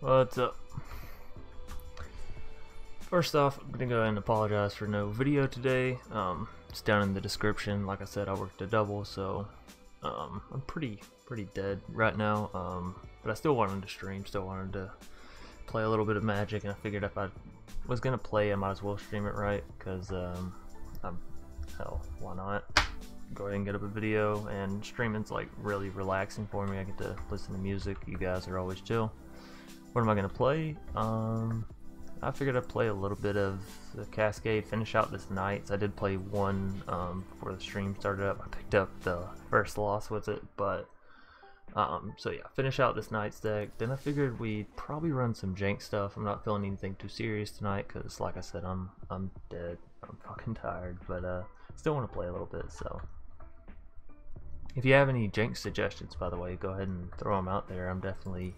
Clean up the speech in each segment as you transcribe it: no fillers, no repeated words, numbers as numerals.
What's up? First off, I'm gonna go ahead and apologize for no video today. It's down in the description. Like I said, I worked a double, so I'm pretty dead right now. But I still wanted to stream, still wanted to play a little bit of Magic, and I figured if I was gonna play, I might as well stream it right, because hell, why not? Go ahead and get up a video, and streaming's like really relaxing for me. I get to listen to music. You guys are always chill. What am I gonna play? I figured I'd play a little bit of the Cascade, finish out this Knights. I did play one before the stream started up. I picked up the first loss with it, but so yeah, finish out this Knights deck. Then I figured we'd probably run some jank stuff. I'm not feeling anything too serious tonight because, like I said, I'm dead. I'm fucking tired, but still want to play a little bit. So if you have any jank suggestions, by the way, go ahead and throw them out there. I'm definitely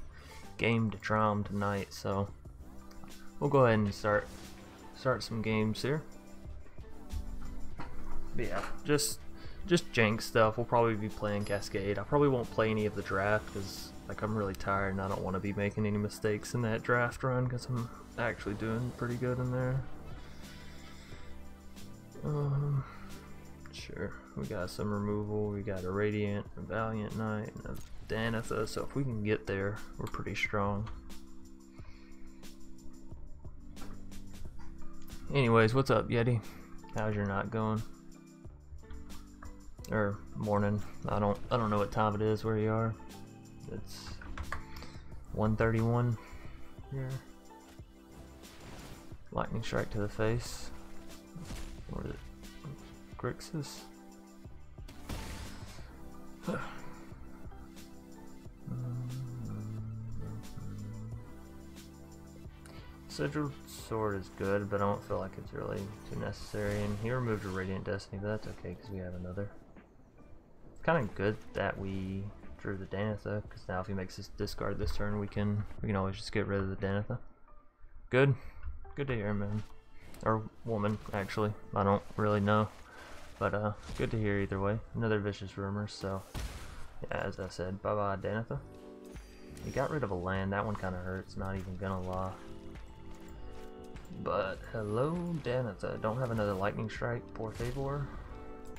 game to try them tonight, so we'll go ahead and start some games here. But yeah, just jank stuff. We'll probably be playing Cascade. I probably won't play any of the draft because like I'm really tired and I don't want to be making any mistakes in that draft run because I'm actually doing pretty good in there. Sure, we got some removal. We got a Radiant, a Valiant Knight, and a Danitha, so if we can get there, we're pretty strong. Anyways, what's up, Yeti? How's your night going? Or morning? I don't know what time it is where you are. It's 1:31 here. Lightning strike to the face. What is it? ThyrixSyx. Sigiled Sword is good, but I don't feel like it's really too necessary. And he removed a Radiant Destiny, but that's okay because we have another. It's kind of good that we drew the Danitha, because now if he makes us discard this turn, we can always just get rid of the Danitha. Good to hear, man, or woman actually. I don't really know, but good to hear either way. Another Vicious Rumor. So yeah, as I said, bye bye Danitha. He got rid of a land. That one kind of hurts. Not even gonna lie. But hello Danitha. Don't have another Lightning Strike, poor Favor.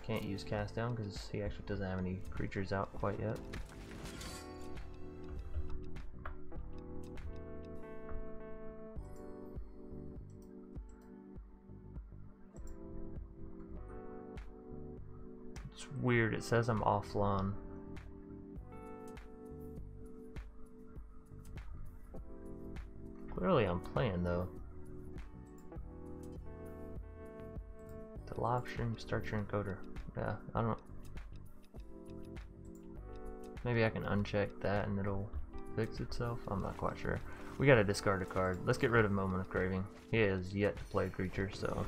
Can't use Cast Down because he actually doesn't have any creatures out quite yet. It's weird, it says I'm offline. Clearly I'm playing though. The live stream, start your encoder. Yeah, I don't know. Maybe I can uncheck that and it'll fix itself. I'm not quite sure. We gotta discard a card. Let's get rid of Moment of Craving. He has yet to play a creature, so.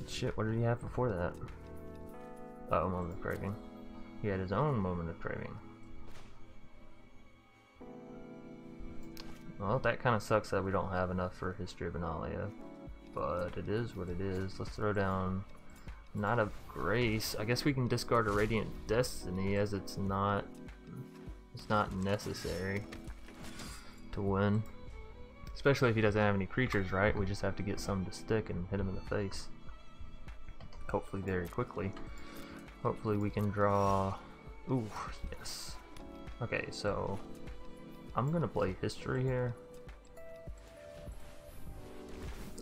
Shit, what did he have before that? Oh, Moment of Craving. He had his own Moment of Craving. Well, that kind of sucks that we don't have enough for History of Analia, but it is what it is. Let's throw down Knight of Grace. I guess we can discard a Radiant Destiny as it's not necessary to win. Especially if he doesn't have any creatures, right? We just have to get some to stick and hit him in the face. Hopefully very quickly. Hopefully we can draw. Ooh, yes. Okay, so I'm gonna play History here.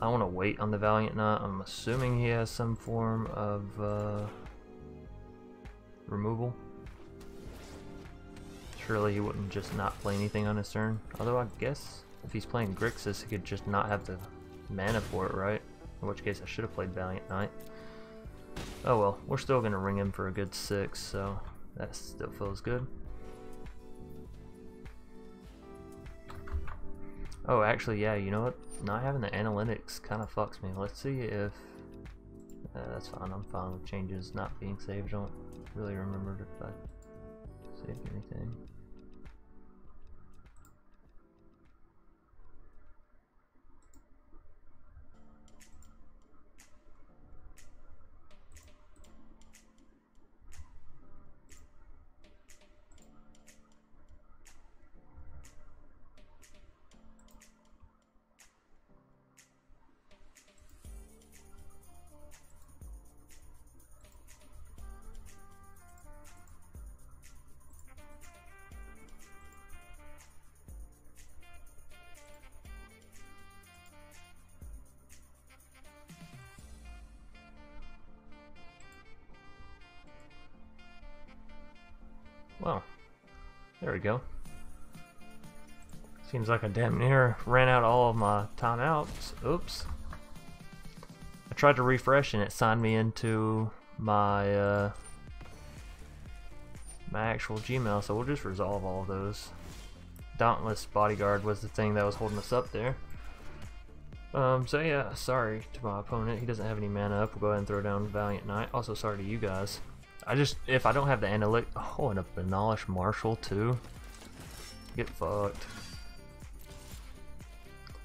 I want to wait on the Valiant Knight. I'm assuming he has some form of removal. Surely he wouldn't just not play anything on his turn. Although I guess if he's playing Grixis, he could just not have the mana for it, right? In which case I should have played Valiant Knight. Oh well, we're still gonna ring him for a good 6, so that still feels good. Oh, actually, yeah, you know what? Not having the analytics kind of fucks me. Let's see if... that's fine, I'm fine with changes not being saved. I don't really remember if I saved anything. Well, there we go. Seems like I damn near ran out all of my timeouts. Oops. I tried to refresh and it signed me into my my actual Gmail, so we'll just resolve all of those. Dauntless Bodyguard was the thing that was holding us up there. So yeah, sorry to my opponent. He doesn't have any mana up. We'll go ahead and throw down Valiant Knight. Also sorry to you guys. If I don't have the analytic, oh, and a Banalish Marshal too. Get fucked.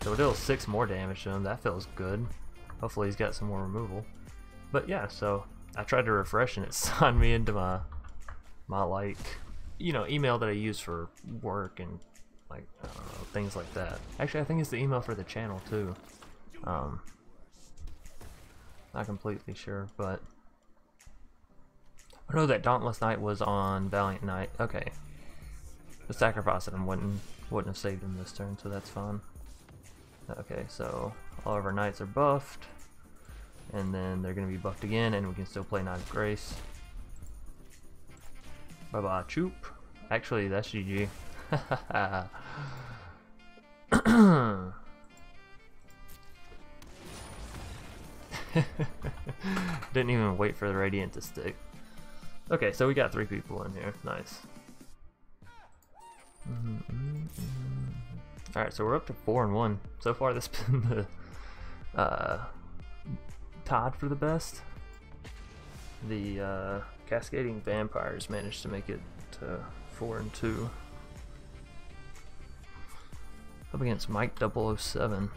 So it deals 6 more damage to him. That feels good. Hopefully he's got some more removal. But yeah, so I tried to refresh and it signed me into my like, you know, email that I use for work and like things like that. Actually, I think it's the email for the channel too. Not completely sure, but I know that Dauntless Knight was on Valiant Knight. Okay, the sacrifice of him wouldn't have saved him this turn, so that's fine. Okay, so all of our knights are buffed, and then they're gonna be buffed again, and we can still play Knight of Grace. Bye bye, Choop. Actually, that's GG. Didn't even wait for the Radiant to stick. Okay, so we got 3 people in here. Nice. Alright, so we're up to 4-1. So far, this has been the tied for the best. The Cascading Vampires managed to make it to 4-2. Up against Mike 007.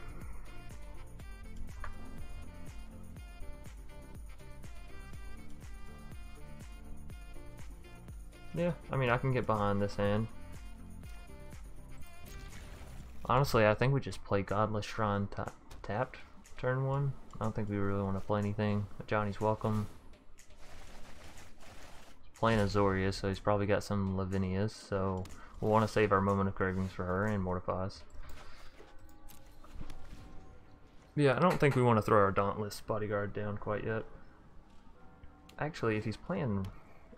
Yeah, I mean, I can get behind this hand. Honestly, I think we just play Godless Shrine tapped turn 1. I don't think we really want to play anything. Johnny's welcome. He's playing Azorius, so he's probably got some Lavinias, so we'll want to save our Moment of Cravings for her and Mortifies. Yeah, I don't think we want to throw our Dauntless Bodyguard down quite yet. Actually, if he's playing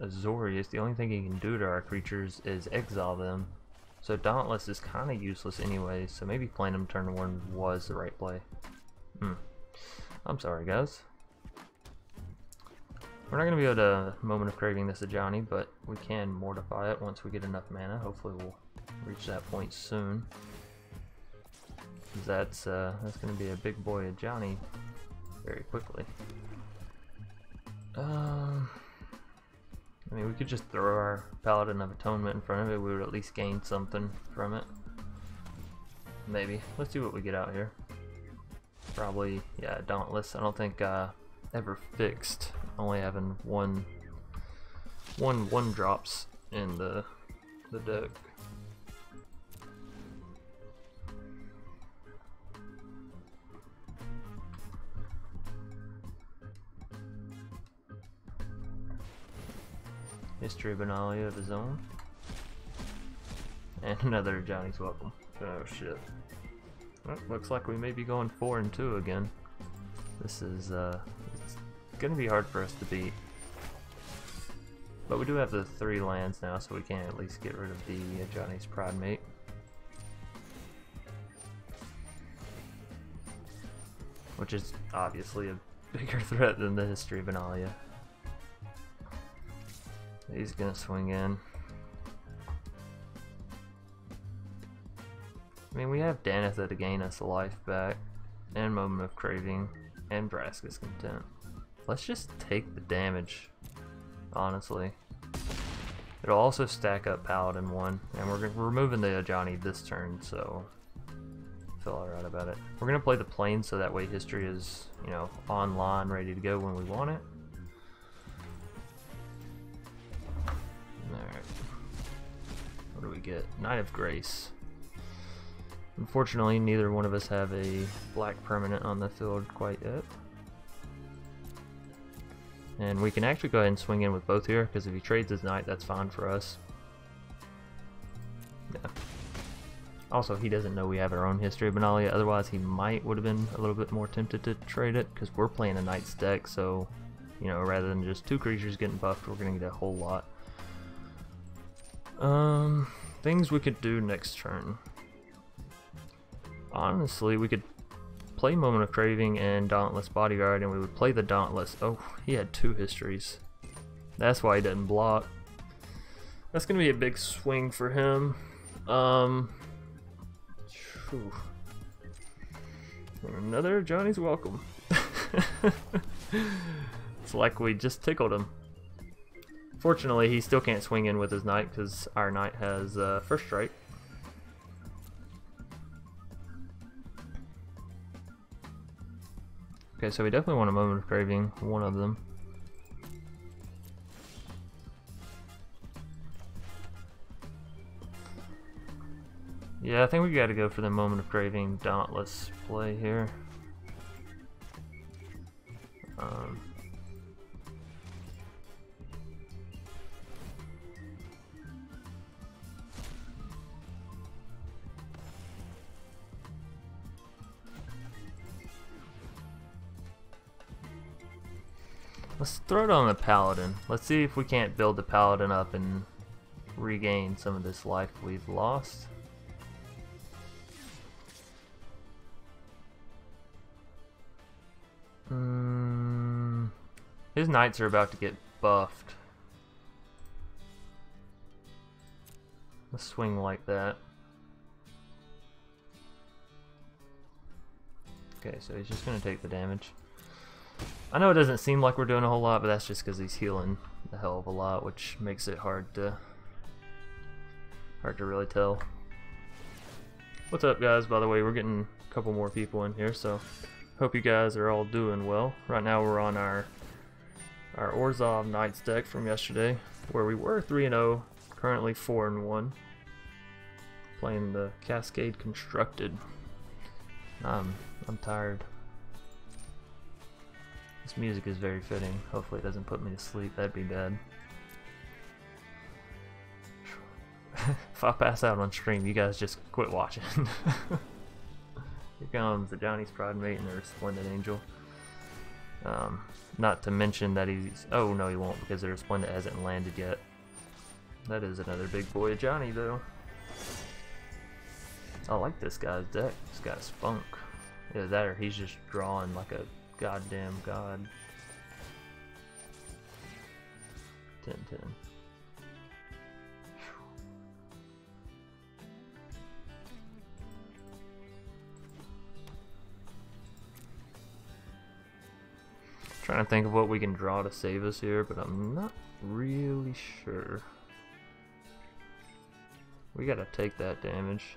Azorius, the only thing he can do to our creatures is exile them. So Dauntless is kind of useless anyway, so maybe playing him turn 1 was the right play. I'm sorry, guys. We're not going to be able to Moment of Craving this Ajani, but we can Mortify it once we get enough mana. Hopefully we'll reach that point soon. That's going to be a big boy Ajani very quickly. I mean, we could just throw our Paladin of Atonement in front of it. We would at least gain something from it. Maybe. Let's see what we get out here. Probably, yeah, Dauntless. I don't think ever fixed only having one drops in the deck. History Benalia of his own. And another Johnny's Welcome. Oh shit. Well, looks like we may be going 4-2 again. This is it's gonna be hard for us to beat. But we do have the 3 lands now, so we can at least get rid of the Johnny's Pride Mate. Which is obviously a bigger threat than the History of Benalia. He's gonna swing in. I mean, we have Danitha to gain us life back, and Moment of Craving, and Vraska's Content. Let's just take the damage, honestly. It'll also stack up Paladin 1, and we're removing the Ajani this turn, so I feel alright about it. We're gonna play the Plane so that way History is, you know, online, ready to go when we want it. Alright. What do we get? Knight of Grace. Unfortunately, neither one of us have a black permanent on the field quite yet. And we can actually go ahead and swing in with both here, because if he trades his knight, that's fine for us. Yeah. Also, he doesn't know we have our own History of Benalia, otherwise he would have been a little bit more tempted to trade it, because we're playing a knight's deck, so, you know, rather than just 2 creatures getting buffed, we're going to get a whole lot. Things we could do next turn. Honestly, we could play Moment of Craving and Dauntless Bodyguard, and we would play the Dauntless. Oh, he had 2 histories. That's why he didn't block. That's gonna be a big swing for him. Whew. Another Johnny's welcome. It's like we just tickled him. Fortunately, he still can't swing in with his knight because our knight has first strike. Okay, so we definitely want a Moment of Craving, one of them. Yeah, I think we gotta go for the Moment of Craving Dauntless play here. Let's throw it on the Paladin. Let's see if we can't build the Paladin up and regain some of this life we've lost. His knights are about to get buffed. Let's swing like that. Okay, so he's just gonna take the damage. I know it doesn't seem like we're doing a whole lot, but that's just because he's healing a hell of a lot, which makes it hard to really tell. What's up, guys? By the way, we're getting a couple more people in here, so hope you guys are all doing well. Right now we're on our Orzhov Knights deck from yesterday, where we were 3-0, currently 4-1, playing the Cascade Constructed. I'm tired. This music is very fitting. Hopefully it doesn't put me to sleep. That'd be bad. If I pass out on stream, you guys just quit watching. Here comes the Johnny's Pride Mate and their Resplendent Angel. Not to mention that he's... Oh, no, he won't, because their Resplendent hasn't landed yet. That is another big boy of Johnny, though. I like this guy's deck. This guy's spunk. Either that or he's just drawing like a goddamn god. 10-10. Trying to think of what we can draw to save us here, but I'm not really sure. We gotta take that damage.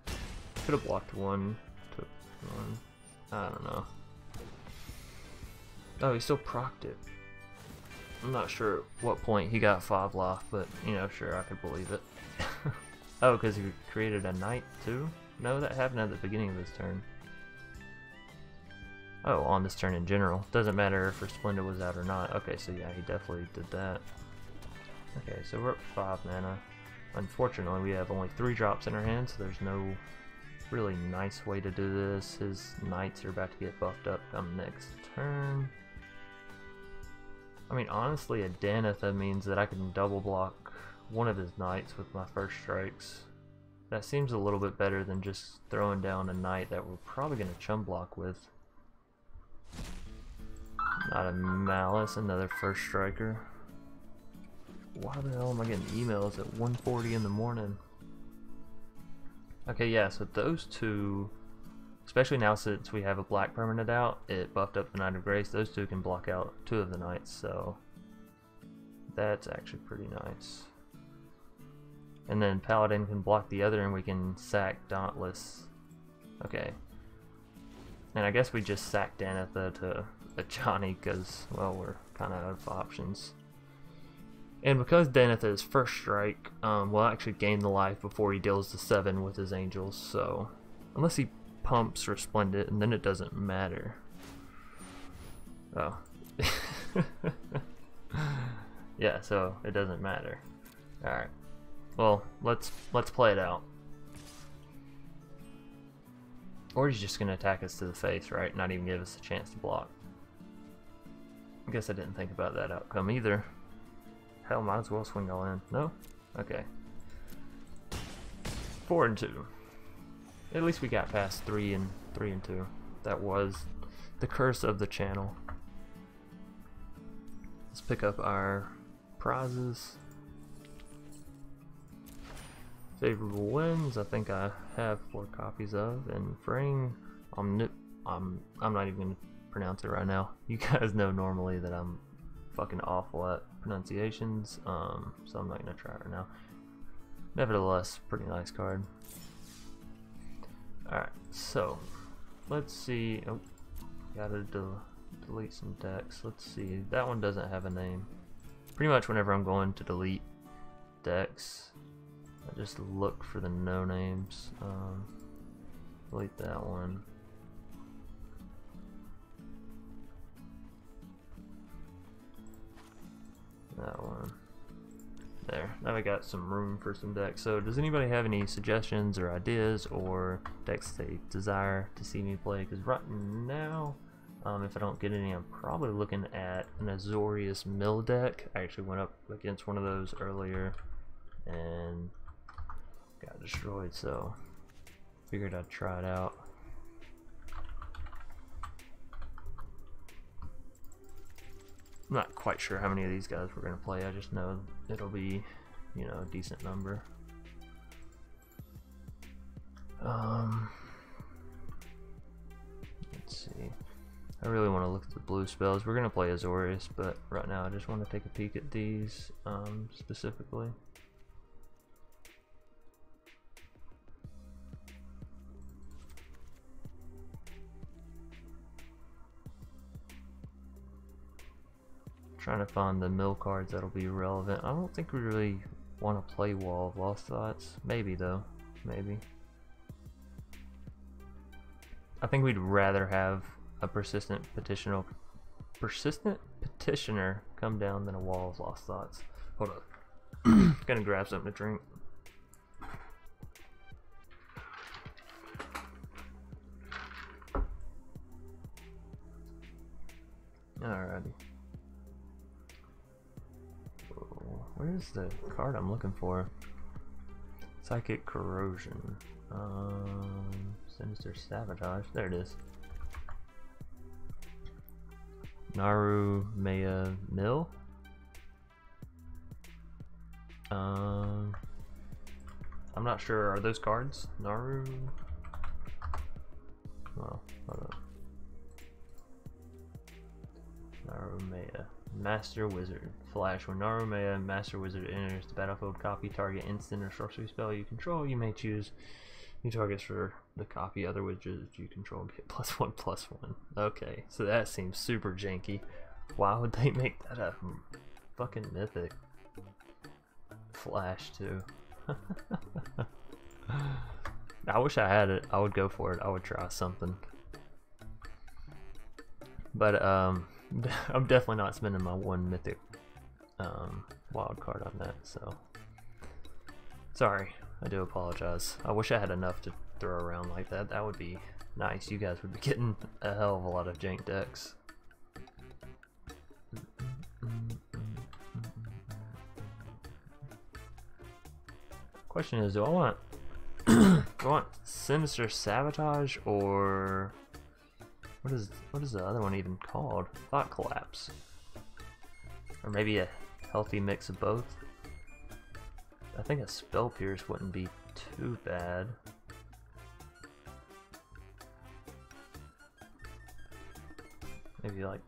Could have blocked one, took one. I don't know. Oh, he still procced it. I'm not sure at what point he got 5 life, but you know, sure, I could believe it. Oh, because he created a knight too? No, that happened at the beginning of this turn. Oh, on this turn in general. Doesn't matter if Resplendent was out or not. Okay, so yeah, he definitely did that. Okay, so we're up 5 mana. Unfortunately, we have only 3 drops in our hand, so there's no really nice way to do this. His knights are about to get buffed up come next turn. I mean, honestly, a Danitha means that I can double block one of his knights with my first strikes. That seems a little bit better than just throwing down a knight that we're probably going to chum block with. Not a Malice, another first striker. Why the hell am I getting emails at 1:40 in the morning? Okay, yeah, so those two, especially now since we have a black permanent out, it buffed up the Knight of Grace. Those two can block out 2 of the knights, so that's actually pretty nice. And then Paladin can block the other and we can sack Dauntless. Okay. And I guess we just sack Danitha to a Johnny because, well, we're kind of out of options. And because Danitha is first strike, we'll actually gain the life before he deals the 7 with his angels, so unless he pumps Resplendent, and then it doesn't matter. Oh. Yeah, so it doesn't matter. Alright. Well, let's play it out. Or he's just gonna attack us to the face, right? Not even give us a chance to block. I guess I didn't think about that outcome either. Hell, might as well swing all in. No? Okay. 4 and 2. At least we got past 3 and 2. That was the curse of the channel. Let's pick up our prizes. Favorable wins, I think I have 4 copies of, and fraying, I'm not even gonna pronounce it right now. You guys know normally that I'm fucking awful at pronunciations, so I'm not gonna try it right now. Nevertheless, pretty nice card. Alright, so let's see. Oh, gotta delete some decks. Let's see. That one doesn't have a name. Pretty much whenever I'm going to delete decks, I just look for the no names. Delete that one. That one. There. Now we got some room for some decks. So does anybody have any suggestions or ideas or decks they desire to see me play? Because right now, if I don't get any, I'm probably looking at an Azorius Mill deck. I actually went up against one of those earlier and got destroyed, so figured I'd try it out. I'm not quite sure how many of these guys we're going to play. I just know it'll be, you know, a decent number. Let's see. I really want to look at the blue spells. We're going to play Azorius, but right now I just want to take a peek at these specifically. Trying to find the mill cards that'll be relevant. I don't think we really want to play Wall of Lost Thoughts. Maybe though. Maybe. I think we'd rather have a persistent petitioner come down than a Wall of Lost Thoughts. Hold up. Gonna grab something to drink. Alrighty. Where's the card I'm looking for? Psychic Corrosion. Sinister Sabotage. There it is. Naru Maya Mill. I'm not sure. Are those cards? Naru? Well, hold up. Naru Maya. Master Wizard. Flash. When Naru Maya, Master Wizard, enters the battlefield, copy target instant or sorcery spell you control. You may choose new targets for the copy. Other wizards you control get +1/+1. Okay, so that seems super janky. Why would they make that a fucking mythic? Flash too. I wish I had it. I would go for it. I would try something. But I'm definitely not spending my 1 mythic wild card on that, so sorry. I do apologize. I wish I had enough to throw around like that. That would be nice. You guys would be getting a hell of a lot of jank decks. Question is, do I want do I want Sinister Sabotage or what is the other one even called? Thought Collapse. Or maybe a healthy mix of both. I think a Spell Pierce wouldn't be too bad. Maybe like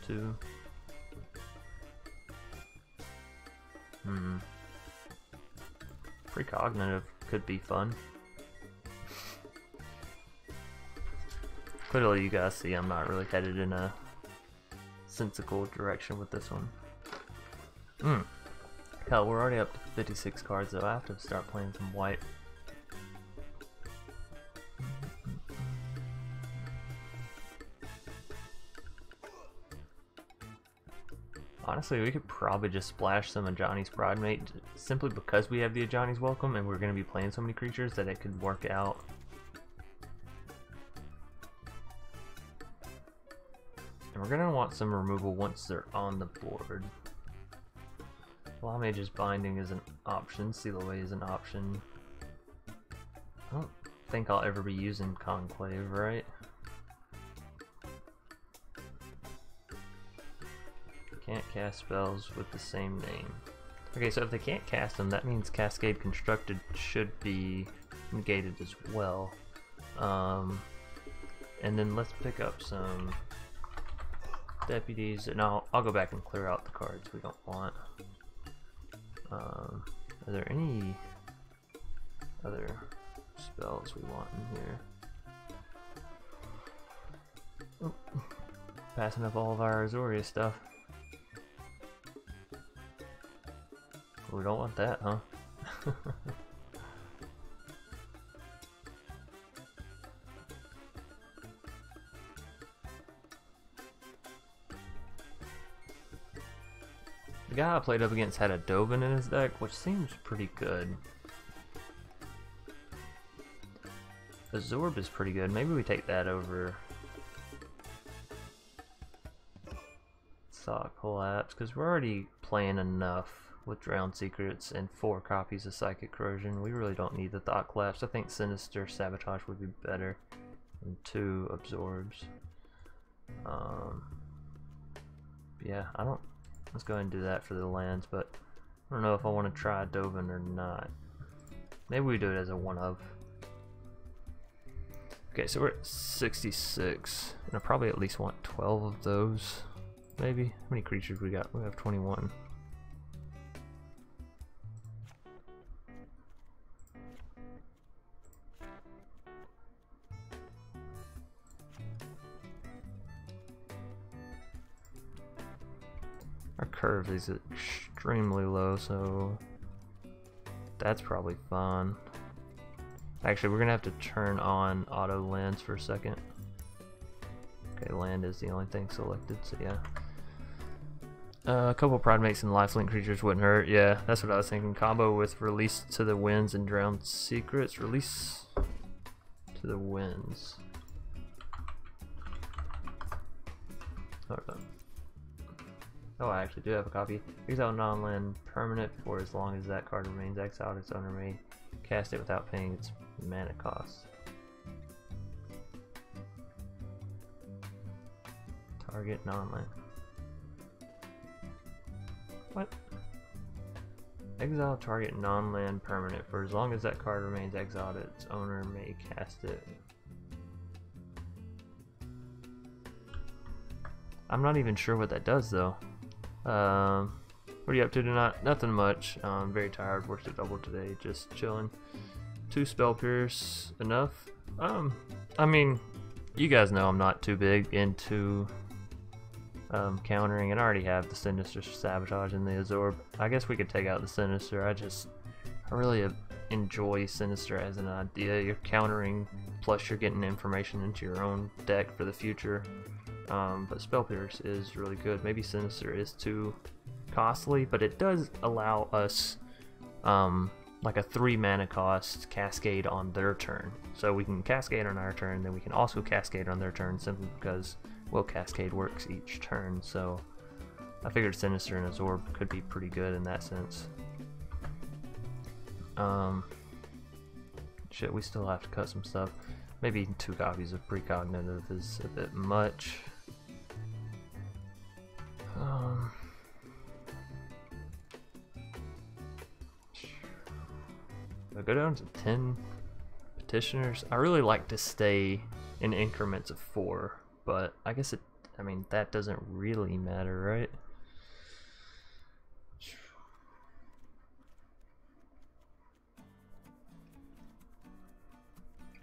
2. Precognitive could be fun. Clearly you guys see I'm not really headed in a sensical direction with this one. Hell, we're already up to 56 cards though. I have to start playing some white. Honestly, we could probably just splash some Ajani's Pridemate simply because we have the Ajani's Welcome and we're going to be playing so many creatures that it could work out. And we're going to want some removal once they're on the board. Mage's Binding is an option, Seal Away is an option. I don't think I'll ever be using Conclave, right? Can't cast spells with the same name. Okay, so if they can't cast them, that means Cascade Constructed should be negated as well. And then let's pick up some deputies, and I'll go back and clear out the cards we don't want. Are there any other spells we want in here? Oh, passing up all of our Azoria stuff. We don't want that, huh? The guy I played up against had a Dovin in his deck, which seems pretty good. Absorb is pretty good. Maybe we take that over Sock Collapse, because we're already playing enough with Drowned Secrets and 4 copies of Psychic Corrosion. We really don't need the Thought Collapse. I think Sinister Sabotage would be better than 2 Absorbs. Yeah, let's go ahead and do that for the lands, but I don't know if I want to try Dovin or not. Maybe we do it as a one of. Okay, so we're at 66, and I probably at least want 12 of those. Maybe. How many creatures we got? We have 21. Our curve is extremely low, so that's probably fine. Actually, we're gonna have to turn on auto lands for a second. Okay, land is the only thing selected, so yeah. A couple Pride Mates and lifelink creatures wouldn't hurt. Yeah, that's what I was thinking. Combo with Release to the Winds and Drowned Secrets. Release to the Winds. Hold on. Oh, I actually do have a copy. Exile non-land permanent for as long as that card remains exiled. Its owner may cast it without paying its mana cost. Target non-land. What? Exile target non-land permanent for as long as that card remains exiled. Its owner may cast it. I'm not even sure what that does though. What are you up to tonight? Nothing much. I'm very tired. Worked a double today. Just chilling. 2 Spell Pierce enough. I mean, you guys know I'm not too big into countering, and I already have the Sinister Sabotage and the Absorb. I guess we could take out the Sinister. I really enjoy Sinister as an idea. You're countering, plus you're getting information into your own deck for the future. But Spell Pierce is really good. Maybe Sinister is too costly, but it does allow us like a 3 mana cost Cascade on their turn. So we can Cascade on our turn, then we can also Cascade on their turn simply because Will Cascade works each turn. So I figured Sinister and Absorb could be pretty good in that sense. Shit, we still have to cut some stuff. Maybe 2 copies of Precognitive is a bit much. I go down to 10 Petitioners. I really like to stay in increments of 4, but I guess I mean, that doesn't really matter, right?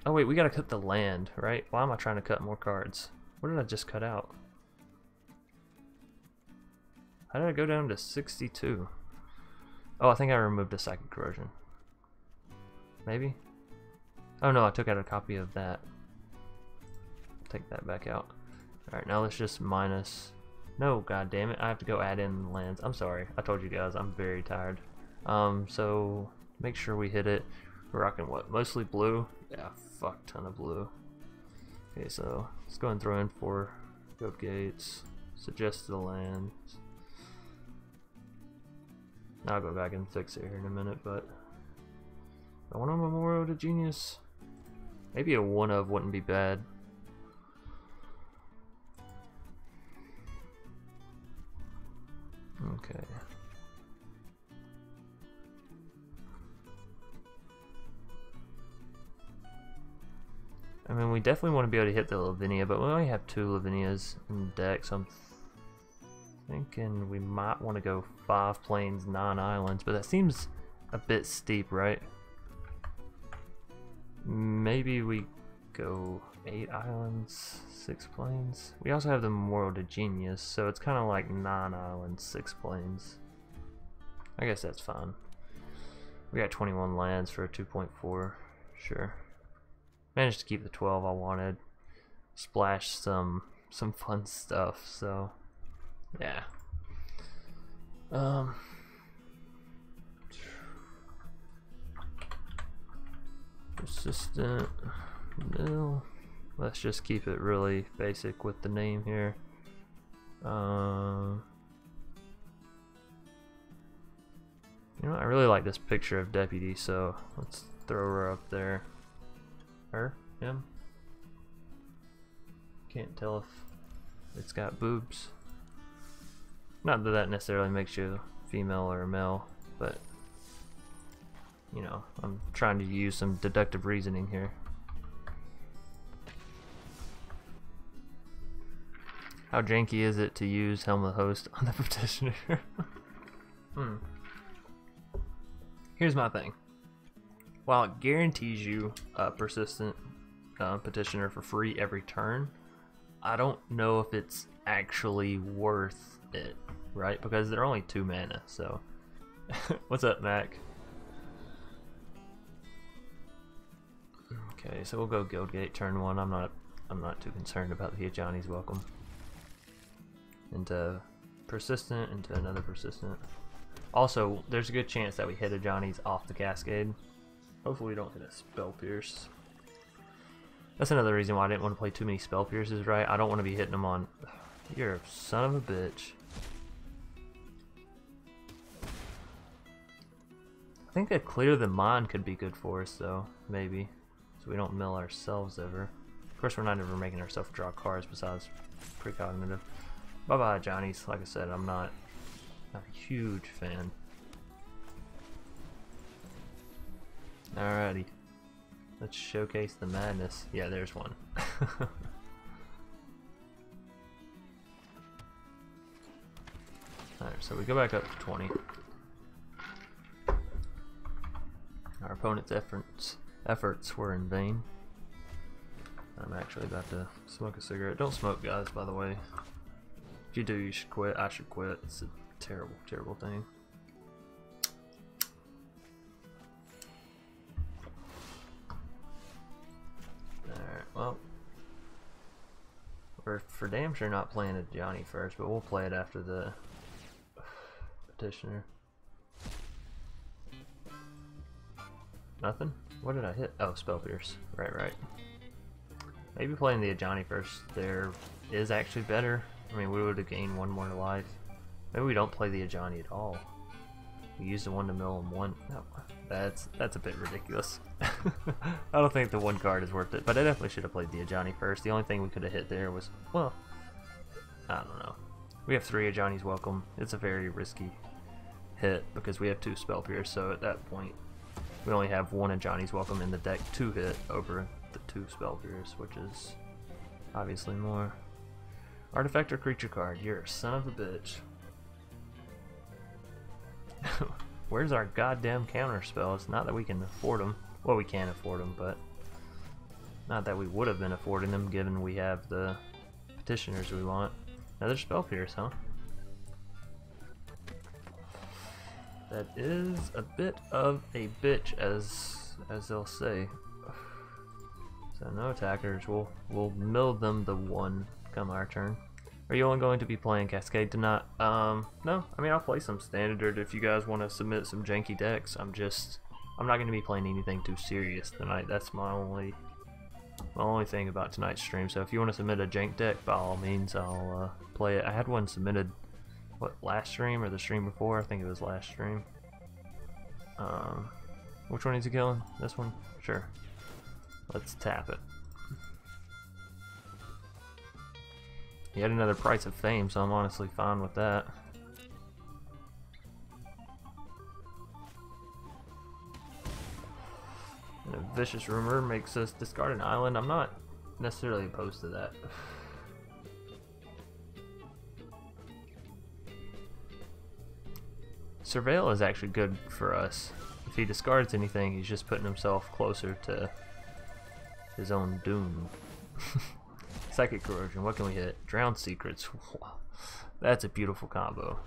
Oh wait, we gotta cut the land, right? Why am I trying to cut more cards? What did I just cut out? How did I go down to 62? Oh, I think I removed a Psychic Corrosion. Maybe? Oh no, I took out a copy of that. Take that back out. Alright, now let's just minus... No, god damn it, I have to go add in lands. I'm sorry, I told you guys, I'm very tired. So, make sure we hit it. We're rocking what? Mostly blue? Yeah, fuck ton of blue. Okay, so let's go and throw in 4 Goat Gates. Suggest the lands. I'll go back and fix it here in a minute, but I want a Memorial to Genius. Maybe a 1-of wouldn't be bad. Okay. I mean, we definitely want to be able to hit the Lavinia, but we only have 2 Lavinias in deck, so I'm thinking we might want to go 5 plains, 9 islands, but that seems a bit steep, right? Maybe we go 8 islands, 6 plains. We also have the Memorial to Genius, so it's kind of like 9 islands, 6 plains. I guess that's fine. We got 21 lands for a 2.4, sure. Managed to keep the 12 I wanted. Splash some fun stuff, so yeah. Persistent mill. Let's just keep it really basic with the name here. You know, I really like this picture of Deputy, so let's throw her up there. Her? Him? Can't tell if it's got boobs. Not that that necessarily makes you female or male, but you know, I'm trying to use some deductive reasoning here. How janky is it to use Helm of the Host on the petitioner? Here's my thing. While it guarantees you a persistent petitioner for free every turn, I don't know if it's actually worth it, right? Because they're only 2 mana, so. What's up, Mac? Okay, so we'll go Guildgate turn 1. I'm not too concerned about the Ajani's Welcome. Into persistent, into another persistent. Also, there's a good chance that we hit Ajani's off the Cascade. Hopefully we don't hit a Spell Pierce. That's another reason why I didn't want to play too many Spell Pierces, right? I don't want to be hitting them on... You're a son of a bitch. I think a Clear the Mind could be good for us, though. Maybe. So we don't mill ourselves ever. Of course, we're not ever making ourselves draw cards besides precognitive. Bye-bye, Johnny's. Like I said, I'm not a huge fan. Alrighty. Let's showcase the madness. Yeah, there's one. Alright, so we go back up to 20. Our opponent's efforts were in vain. I'm actually about to smoke a cigarette. Don't smoke, guys, by the way. If you do, you should quit. I should quit. It's a terrible, terrible thing. Alright, well. We're for damn sure not playing a Johnny first, but we'll play it after the petitioner. Nothing? What did I hit? Oh, Spell Pierce. Right, right. Maybe playing the Ajani first there is actually better. I mean, we would have gained 1 more life. Maybe we don't play the Ajani at all. We use the 1 to mill him 1. No, that's a bit ridiculous. I don't think the 1 card is worth it, but I definitely should have played the Ajani first. The only thing we could have hit there was, well, I don't know. We have 3 Ajani's Welcome. It's a very risky hit because we have 2 Spell Pierce, so at that point we only have 1 Ajani's Welcome in the deck to hit over the 2 Spell Pierce, which is obviously more. Artifact or creature card, you're a son of a bitch. Where's our goddamn counter spells? Not that we can afford them. Well, we can afford them, but not that we would have been affording them given we have the petitioners we want. Another Spell Pierce, huh? That is a bit of a bitch, as they'll say. So no attackers. We'll mill them the 1 come our turn. Are you only going to be playing Cascade tonight? No. I mean, I'll play some standard if you guys want to submit some janky decks. I'm not going to be playing anything too serious tonight. That's my only thing about tonight's stream. So if you want to submit a jank deck, by all means, I'll play it. I had one submitted, what, last stream or the stream before? I think it was last stream. Which one is he killing? This one? Sure. Let's tap it. He had another Price of Fame, so I'm honestly fine with that. And a Vicious Rumor makes us discard an island. I'm not necessarily opposed to that. Surveil is actually good for us. If he discards anything, he's just putting himself closer to his own doom. Psychic Corrosion, what can we hit? Drowned Secrets. Wow. That's a beautiful combo.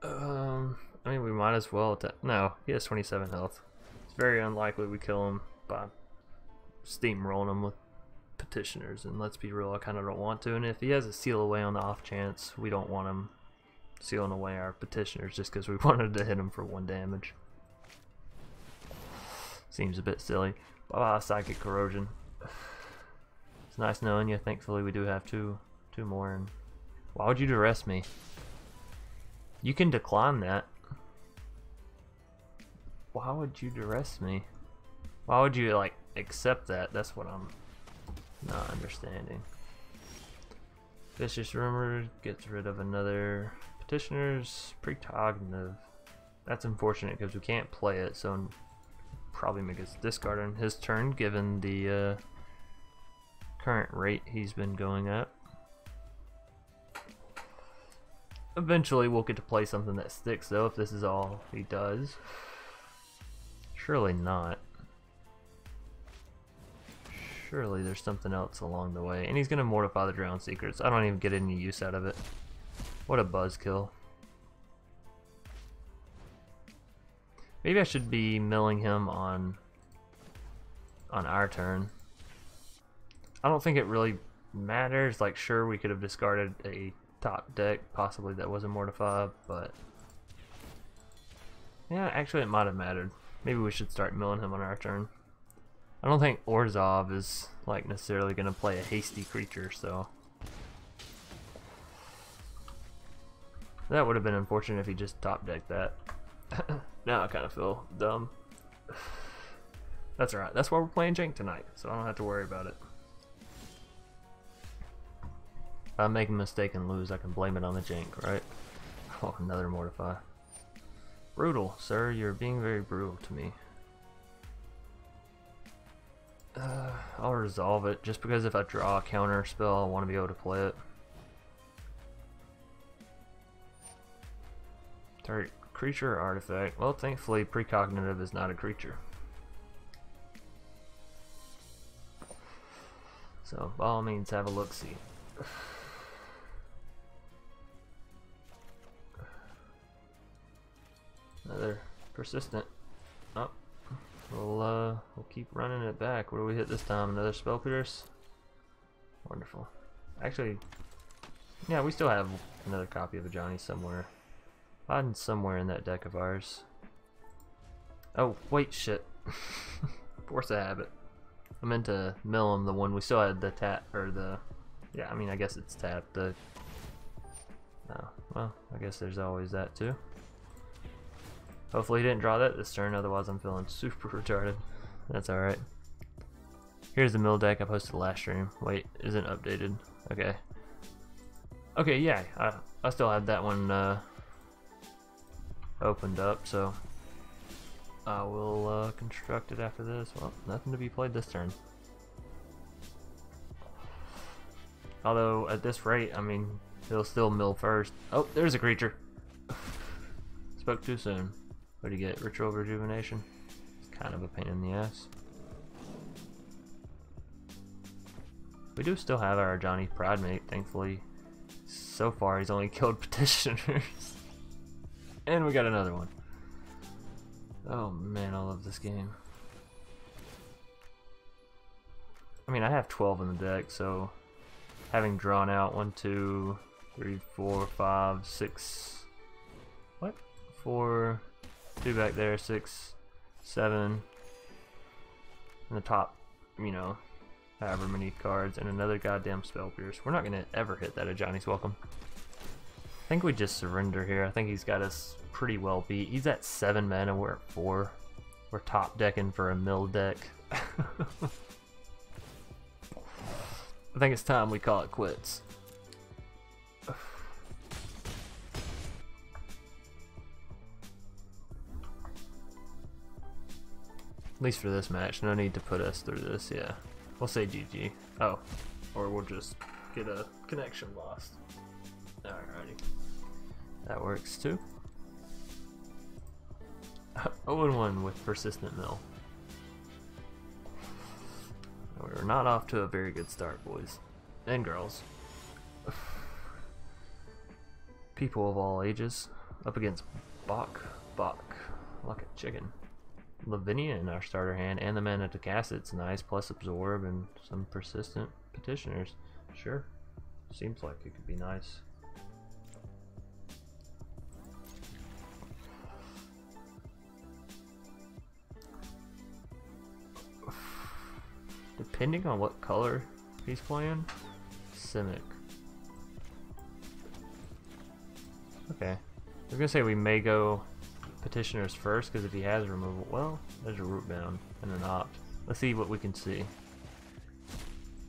I mean, we might as well. No, he has 27 health. It's very unlikely we kill him by steamrolling him with Petitioners. And let's be real, I kind of don't want to. And if he has a Seal Away on the off chance, we don't want him sealing away our Petitioners just because we wanted to hit him for 1 damage. Seems a bit silly. Bye-bye, Psychic Corrosion. It's nice knowing you. Thankfully, we do have two more. And why would you duress me? You can decline that. Why would you duress me? Why would you, like, accept that? That's what I'm not understanding. Vicious Rumor gets rid of another Petitioner's Precognitive. That's unfortunate because we can't play it, so probably make us discard on his turn given the current rate he's been going at. Eventually we'll get to play something that sticks though, if this is all he does. Surely not. Surely there's something else along the way. And he's gonna mortify the Drowned Secrets. I don't even get any use out of it. What a buzzkill. Maybe I should be milling him on our turn. I don't think it really matters. Like, sure, we could have discarded a top deck, possibly that wasn't mortified, but yeah, actually it might have mattered. Maybe we should start milling him on our turn. I don't think Orzhov is like necessarily going to play a hasty creature, so that would have been unfortunate if he just top decked that. Now I kind of feel dumb. That's alright. That's why we're playing Jank tonight, so I don't have to worry about it. If I make a mistake and lose, I can blame it on the Jank, right? Oh, another Mortify. Brutal, sir. You're being very brutal to me. I'll resolve it, just because if I draw a counter spell, I want to be able to play it. Target creature or artifact. Well, thankfully, Precognitive is not a creature. So, by all means, have a look-see. Another persistent. Oh, we'll keep running it back. What do we hit this time? Another Spell Pierce. Wonderful. Actually, yeah, we still have another copy of a Johnny somewhere. Hiding somewhere in that deck of ours. Oh, wait, shit. Force a habit. I meant to mill him, the one we still had the tap, or the, yeah, I mean, I guess it's tapped. The, oh, well, I guess there's always that too. Hopefully he didn't draw that this turn, otherwise I'm feeling super retarded. That's alright. Here's the mill deck I posted last stream. Wait, isn't updated. Okay. Okay, yeah, I still had that one opened up, so I will construct it after this. Well, nothing to be played this turn. Although, at this rate, I mean, he'll still mill first. Oh, there's a creature. Spoke too soon. What do you get? Ritual Rejuvenation? It's kind of a pain in the ass. We do still have our Johnny Pridemate, thankfully. So far, he's only killed Petitioners. And we got another one. Oh man, I love this game. I mean, I have 12 in the deck, so having drawn out 1, 2, 3, 4, 5, 6. What? 4, 2 back there, 6, 7. In the top, you know, however many cards, and another goddamn Spell Pierce. We're not gonna ever hit that at Johnny's Welcome. think we just surrender here. I think he's got us pretty well beat. He's at 7 mana, we're at 4. We're top decking for a mill deck. I think it's time we call it quits. At least for this match, no need to put us through this, yeah. We'll say GG. Oh, or we'll just get a connection lost. Alrighty. That works too. 0-1 with Persistent Mill. We're not off to a very good start, boys and girls. People of all ages up against Bach, like a chicken. Lavinia in our starter hand, and the mana to cast it's nice, plus absorb and some persistent petitioners. Sure, seems like it could be nice. Depending on what color he's playing, Simic. Okay, I was gonna say we may go petitioners first, because if he has removal, well, there's a root bound and an opt. Let's see what we can see.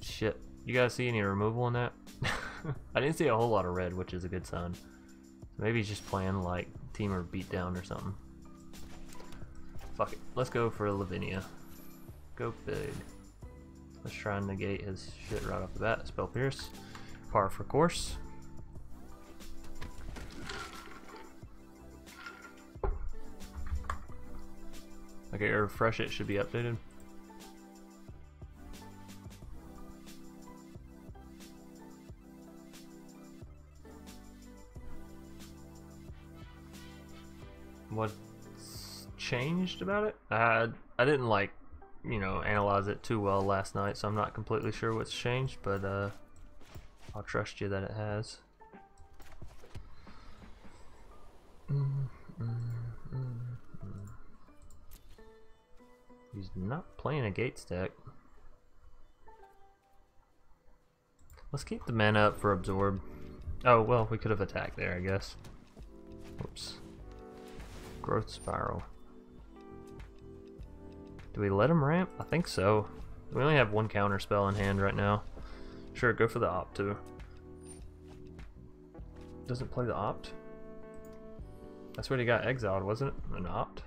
Shit, you guys see any removal in that? I didn't see a whole lot of red, which is a good sign. Maybe he's just playing like Teamer Beatdown or something. Fuck it, let's go for Lavinia. Go big. Let's try and negate his shit right off the bat. Spell Pierce. Par for course. Okay, refresh it should be updated. What's changed about it? I didn't like, you know, analyze it too well last night, so I'm not completely sure what's changed, but I'll trust you that it has. He's not playing a Gates deck. Let's keep the mana up for Absorb. Oh, well, we could have attacked there, I guess. Oops. Growth Spiral. Do we let him ramp? I think so. We only have one counter spell in hand right now. Sure, go for the opt too. Doesn't play the opt? That's what he got exiled, wasn't it? An opt?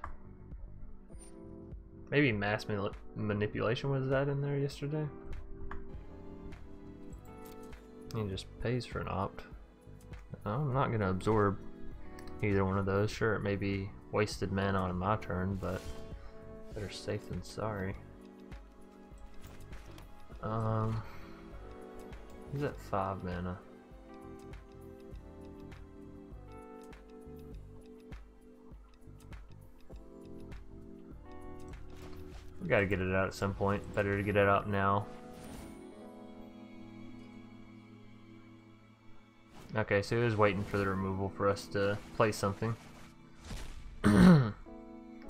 Maybe mass manipulation was that in there yesterday? He just pays for an opt. I'm not gonna absorb either one of those. Sure, it may be wasted mana on my turn, but better safe than sorry. He's at 5 mana. We gotta get it out at some point. Better to get it out now. Okay, so he was waiting for the removal for us to play something.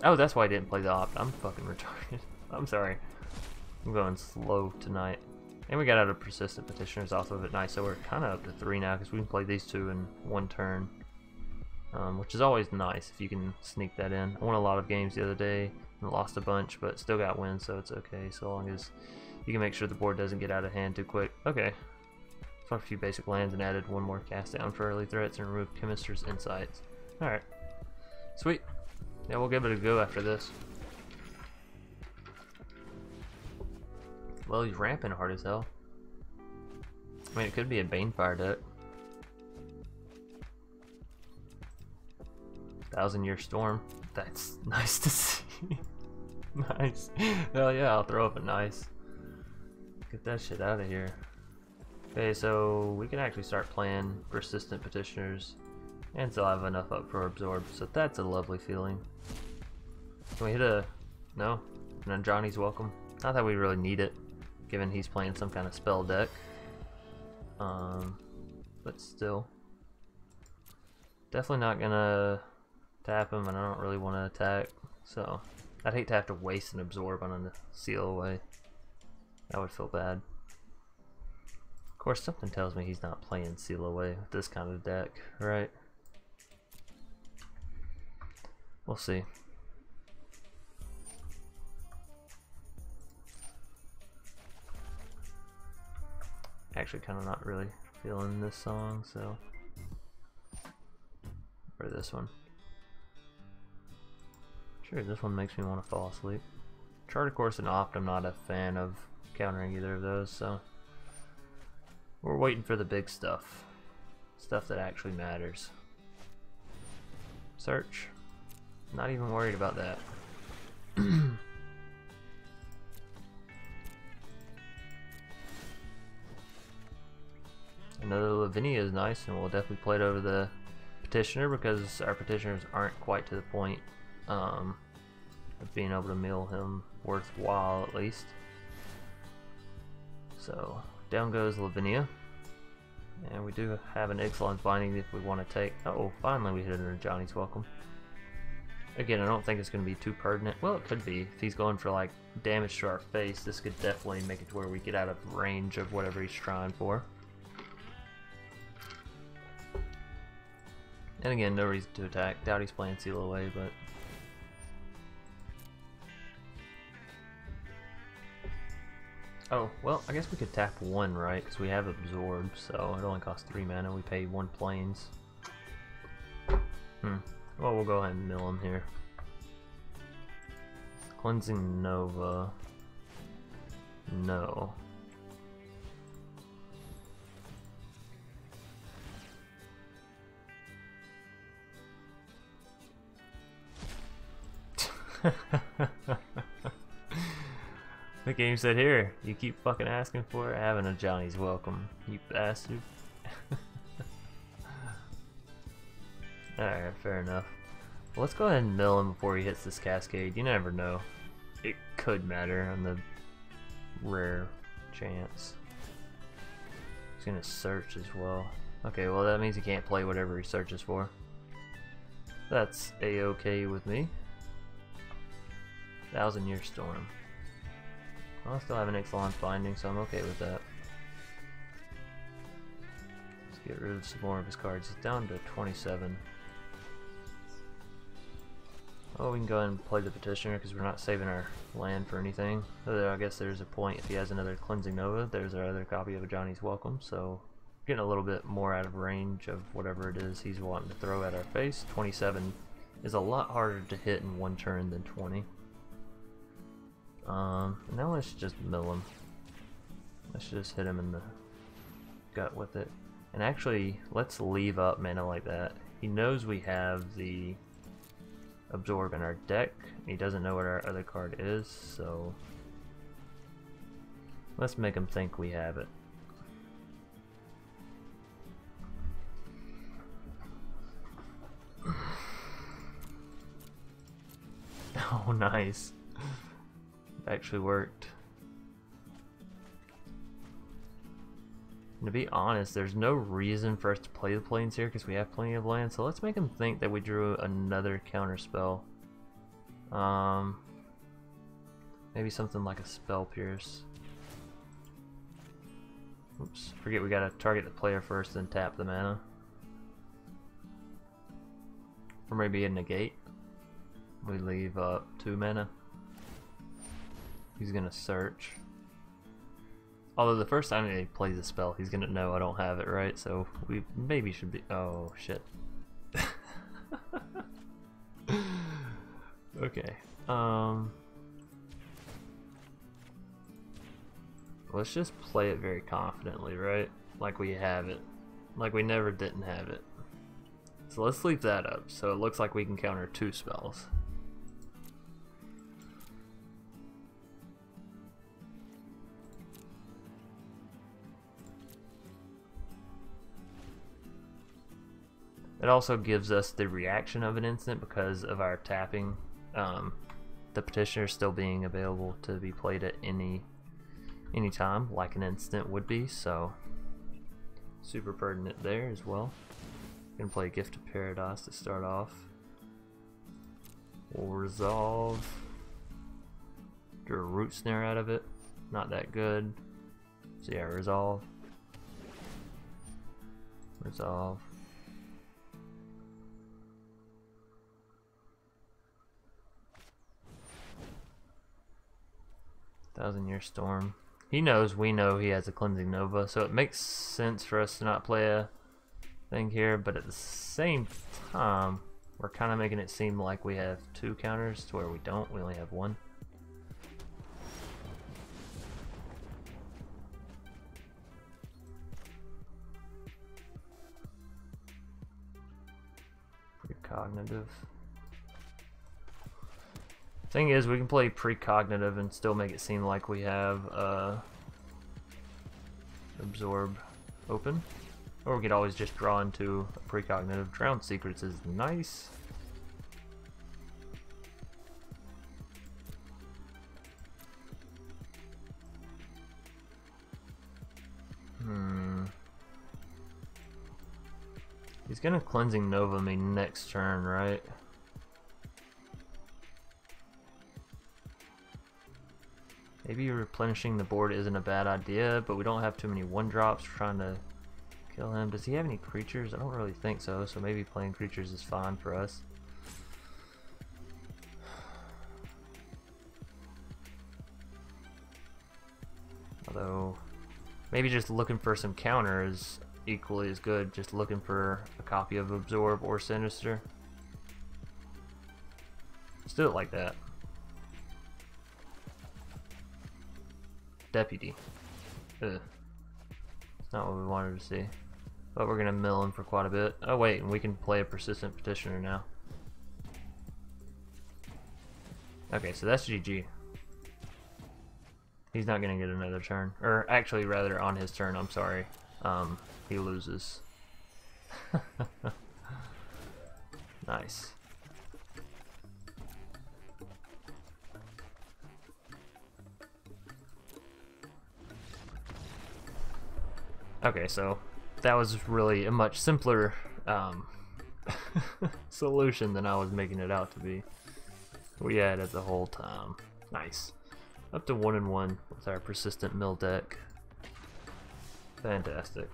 Oh, that's why I didn't play the opt. I'm fucking retarded. I'm sorry. I'm going slow tonight. And we got out of Persistent Petitioners off of it. Nice, so we're kind of up to 3 now because we can play these 2 in 1 turn. Which is always nice if you can sneak that in. I won a lot of games the other day and lost a bunch, but still got wins, so it's okay. So long as you can make sure the board doesn't get out of hand too quick. Okay. Fought a few basic lands and added 1 more cast down for early threats and removed Chemister's Insights. Alright. Sweet. Yeah, we'll give it a go after this. Well, he's ramping hard as hell. I mean, it could be a Banefire deck. 1000-Year Storm. That's nice to see. Nice. Hell yeah, I'll throw up a nice. Get that shit out of here. Okay, so we can actually start playing Persistent Petitioners and still have enough up for Absorb, so that's a lovely feeling. Can we hit a... no? And then Johnny's welcome. Not that we really need it, given he's playing some kind of spell deck. But still. Definitely not gonna tap him, and I don't really want to attack, so I'd hate to have to waste an Absorb on a Seal Away. That would feel bad. course, something tells me he's not playing Seal Away with this kind of deck, right? We'll see. Actually, kind of not really feeling this song, so. Or this one. Sure, this one makes me want to fall asleep. Charter Course and Opt, I'm not a fan of countering either of those, so. We're waiting for the big stuff. Stuff that actually matters. Search. Not even worried about that. Another Lavinia is nice, and we'll definitely play it over the Petitioner because our Petitioners aren't quite to the point of being able to mill him worthwhile, at least. So, down goes Lavinia. And we do have an Ixalan's Binding if we want to take... Oh, finally we hit another Johnny's Welcome. Again, I don't think it's going to be too pertinent. Well, it could be. If he's going for, like, damage to our face, this could definitely make it to where we get out of range of whatever he's trying for. And again, no reason to attack. Doubt he's playing Seal Away, but... Oh, well, I guess we could tap one, right? Because we have Absorb, so it only costs 3 mana. We pay 1 Plains. Well, we'll go ahead and mill him here. Cleansing Nova. No. The game said, here, you keep fucking asking for it, having a Johnny's Welcome, you bastard. Alright, fair enough. Well, let's go ahead and mill him before he hits this Cascade. You never know. It could matter on the rare chance. He's gonna search as well. Okay, well that means he can't play whatever he searches for. That's a-okay with me. 1,000-Year Storm. Well, I still have an Ixalan's Binding, so I'm okay with that. Let's get rid of some more of his cards. He's down to 27. Oh, we can go ahead and play the Petitioner because we're not saving our land for anything. Although I guess there's a point if he has another Cleansing Nova. There's our other copy of a Johnny's Welcome, so getting a little bit more out of range of whatever it is he's wanting to throw at our face. 27 is a lot harder to hit in one turn than 20. Now let's just mill him. Let's just hit him in the gut with it. And actually, let's leave up mana like that. He knows we have the Absorb in our deck. He doesn't know what our other card is, so let's make him think we have it. Oh, nice. Actually worked. And to be honest, there's no reason for us to play the Plains here because we have plenty of land, so let's make him think that we drew another counter spell. Maybe something like a Spell Pierce. Oops, forget we gotta target the player first, then tap the mana. Or maybe a negate. We leave up 2 mana. He's gonna search. Although the first time he plays a spell, he's gonna know I don't have it, right? So we maybe should be. Oh shit. Okay. Let's just play it very confidently, right? Like we have it. Like we never didn't have it. So let's leave that up so it looks like we can counter 2 spells. It also gives us the reaction of an instant because of our tapping. The Petitioner still being available to be played at any time, like an instant would be, so super pertinent there as well. Gonna play Gift of Paradise to start off. We'll resolve. Do a Root Snare out of it. Not that good. So yeah, resolve. Resolve. Thousand-Year Storm. He knows we know he has a Cleansing Nova, so it makes sense for us to not play a thing here, but at the same time, we're kind of making it seem like we have 2 counters to where we don't. We only have 1. Precognitive. Thing is, we can play precognitive and still make it seem like we have absorb open, or we could always just draw into a precognitive. Drowned Secrets is nice. He's gonna Cleansing Nova me next turn, right? Maybe replenishing the board isn't a bad idea, but we don't have too many 1-drops trying to kill him. Does he have any creatures? I don't really think so, so maybe playing creatures is fine for us. Although, maybe just looking for some counter is equally as good, just looking for a copy of Absorb or Sinister. Let's do it like that. Deputy. Ugh. It's not what we wanted to see. But we're gonna mill him for quite a bit. Oh wait, and we can play a Persistent Petitioner now. Okay, so that's GG. He's not gonna get another turn. Or actually, rather, on his turn, I'm sorry. He loses. Nice. Okay, so that was really a much simpler solution than I was making it out to be. We had it the whole time. Nice. Up to 1-1 with our Persistent Mill deck. Fantastic.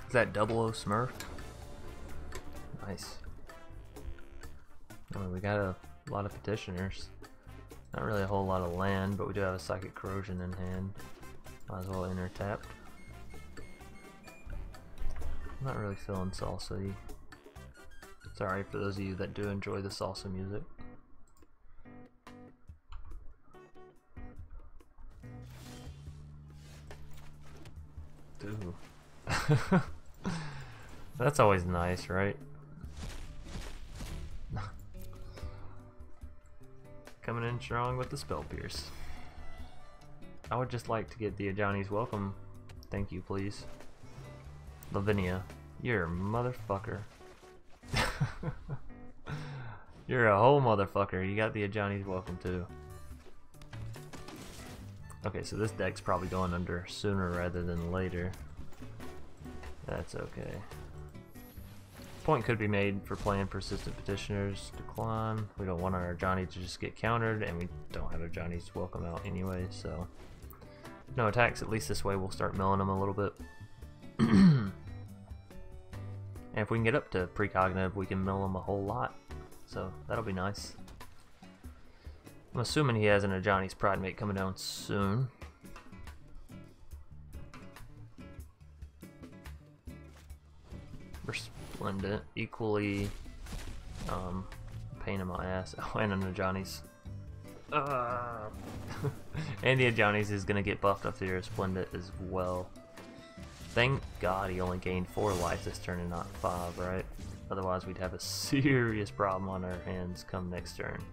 Is that 00 Smurf? Nice. Oh, we got a lot of petitioners. Not really a whole lot of land, but we do have a Psychic Corrosion in hand. Might as well enter tapped. I'm not really feeling salsa-y. Sorry for those of you that do enjoy the salsa music. Ooh. That's always nice, right? Coming in strong with the Spell Pierce. I would just like to get the Ajani's welcome. Thank you, please. Lavinia, you're a motherfucker. You're a whole motherfucker. You got the Ajani's welcome too. Okay, so this deck's probably going under sooner rather than later. That's okay. Point could be made for playing Persistent Petitioners. Decline. We don't want our Ajani to just get countered, and we don't have Ajani's welcome out anyway, so no attacks. At least this way we'll start milling them a little bit. And if we can get up to precognitive, we can mill them a whole lot, so that'll be nice. I'm assuming he has an Ajani's Pridemate coming down soon. Resplendent, equally pain in my ass. Oh, and an Ajani's. And the Ajani's is gonna get buffed up to your Resplendent as well. Thank God he only gained 4 life this turn and not 5, right? Otherwise we'd have a serious problem on our hands come next turn.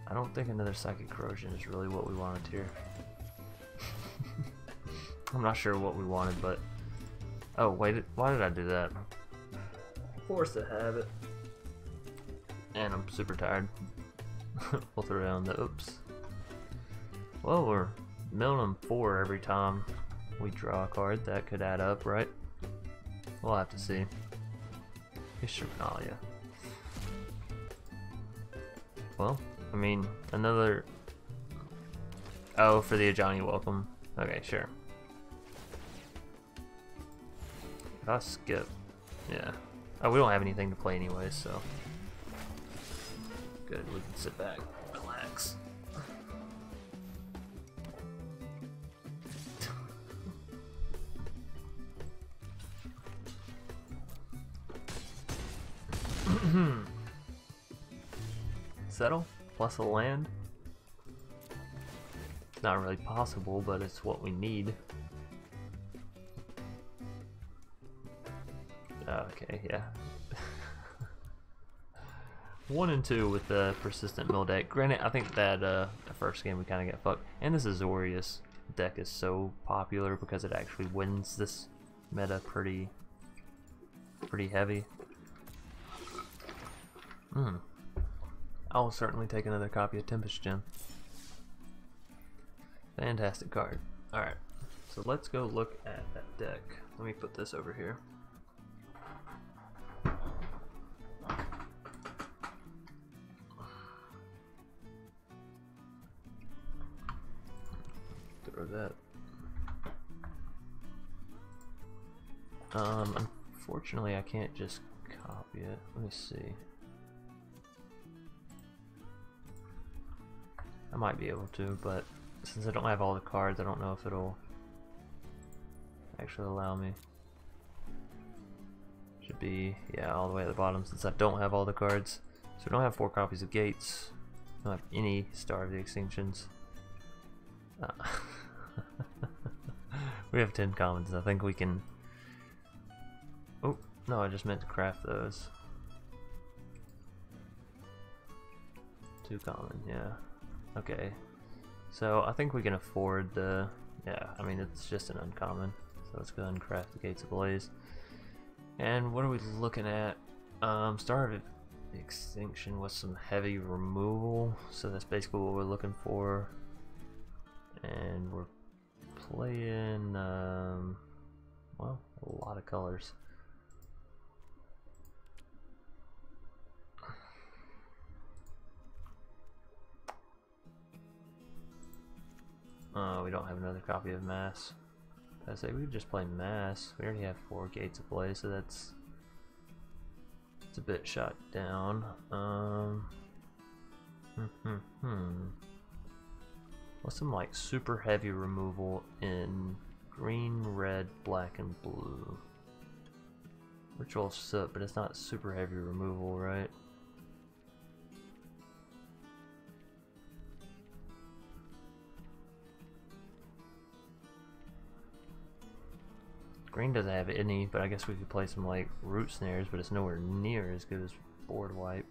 I don't think another Psychic Corrosion is really what we wanted here. I'm not sure what we wanted, but... Oh, wait, why did I do that? Forced to have it. And I'm super tired. We'll throw down the oops. Well, we're milling them 4 every time we draw a card. That could add up, right? We'll have to see. Histronalia. well, I mean, another... Oh, for the Ajani welcome. Okay, sure. If I skip... Yeah. Oh, we don't have anything to play anyway, so... Good, we can sit back, relax. Settle plus a land. Not really possible, but it's what we need. Okay, yeah. 1 and 2 with the persistent mill deck. Granted, I think that the first game we kind of got fucked. And this Azorius deck is so popular because it actually wins this meta pretty heavy. I'll certainly take another copy of Tempest Gem. Fantastic card. Alright, so let's go look at that deck. Let me put this over here. Throw that. Unfortunately I can't just copy it. Let me see. I might be able to, but since I don't have all the cards, I don't know if it'll actually allow me. Should be, yeah, all the way at the bottom since I don't have all the cards. So we don't have 4 copies of Gates. We don't have any Star of the Extinctions. We have 10 commons. I think we can... Oh, no, I just meant to craft those. 2 common, yeah. Okay, so I think we can afford the, yeah, I mean it's just an uncommon, so let's go ahead and craft the Gates Ablaze. And what are we looking at? Star of Extinction with some heavy removal, so that's basically what we're looking for. And we're playing, well, a lot of colors. We don't have another copy of Mass. I say we could just play Mass. We already have 4 Gates of Play, so it's a bit shot down. What's some like super heavy removal in green, red, black, and blue? Ritual of Soot, but it's not super heavy removal, right? Green doesn't have any, but I guess we could play some like Root Snares, but it's nowhere near as good as Board Wipe.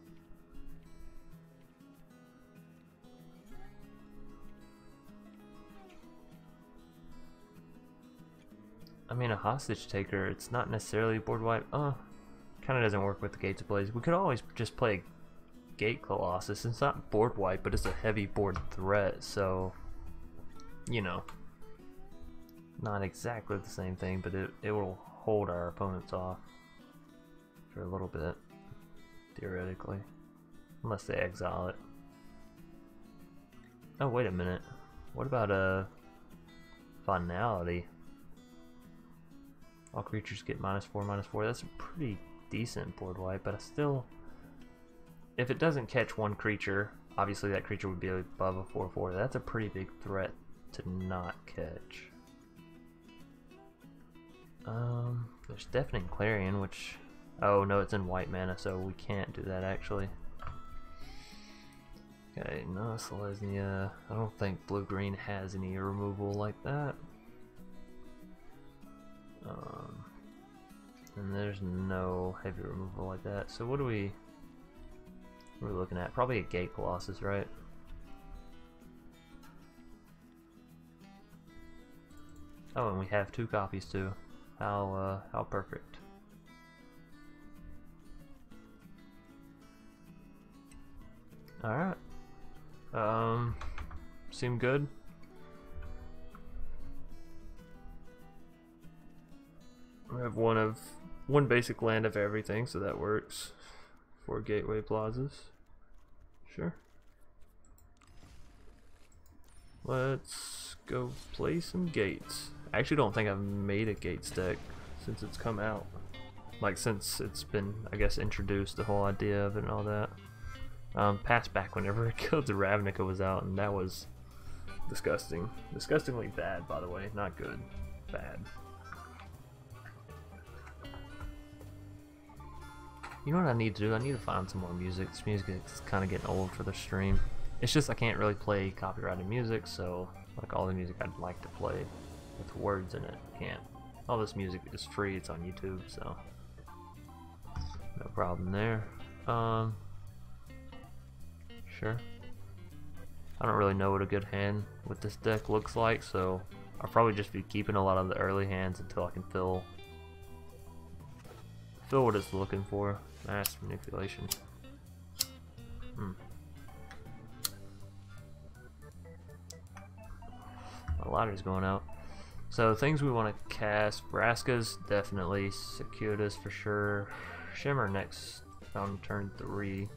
I mean, a Hostage Taker, it's not necessarily Board Wipe. Kind of doesn't work with the Gates of Blaze. We could always just play Gate Colossus. It's not Board Wipe, but it's a heavy board threat, so, you know. Not exactly the same thing, but it will hold our opponents off for a little bit, theoretically. Unless they exile it. Oh, wait a minute. What about Finality? All creatures get -4/-4. That's a pretty decent board wipe, but I still... If it doesn't catch one creature, obviously that creature would be above a 4/4. That's a pretty big threat to not catch. There's Deafening Clarion, which... Oh, no, it's in white mana, so we can't do that, actually. Okay, no Selesnya. I don't think blue-green has any removal like that. And there's no heavy removal like that. So what are we looking at? Probably a Gate Colossus, right? Oh, and we have 2 copies too. How perfect. Alright. Seem good. We have one basic land of everything, so that works. 4 gateway plazas. Sure. let's go play some gates. I actually don't think I've made a gates deck since it's come out. Like since it's been, I guess, introduced, the whole idea of it and all that. Passed back whenever Killed the Ravnica was out, and that was disgusting. Disgustingly bad, by the way. Not good. Bad. You know what I need to do? I need to find some more music. This music is kind of getting old for the stream. It's just I can't really play copyrighted music, so like all the music I'd like to play with words in it, can't. All this music is free, it's on YouTube, so no problem there. Sure. I don't really know what a good hand with this deck looks like, so I'll probably just be keeping a lot of the early hands until I can fill what it's looking for. Mass manipulation. My ladder's going out. So things we want to cast: Vraska's definitely, Circuitous for sure, Shimmer next on turn 3.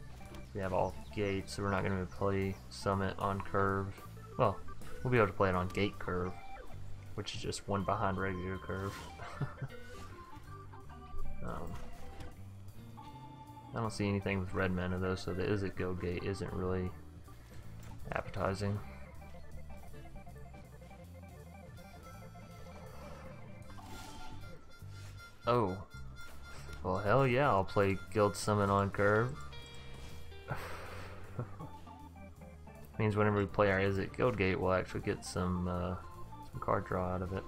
We have all gates, so we're not going to play Summit on curve. Well, we'll be able to play it on gate curve, which is just one behind regular curve. I don't see anything with red mana though, so the Is It Go gate isn't really appetizing. Oh, well, hell yeah, I'll play Guild Summon on curve. Means whenever we play our Is It Guild Gate, we'll actually get some card draw out of it.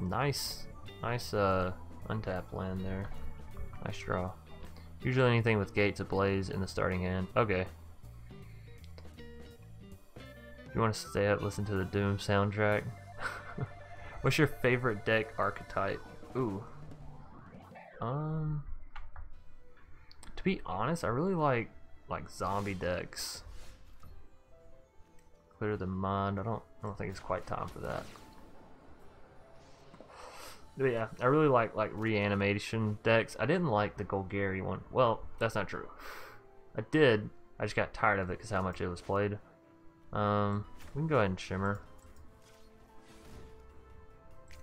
Nice untap land there. Nice draw. Usually anything with Gates Ablaze in the starting hand. Okay. If you want to stay up, listen to the Doom soundtrack. What's your favorite deck archetype? Ooh. To be honest, I really like zombie decks. Clear the Mind. I don't think it's quite time for that. But yeah, I really like reanimation decks. I didn't like the Golgari one. Well, that's not true. I did. I just got tired of it because how much it was played. We can go ahead and Shimmer.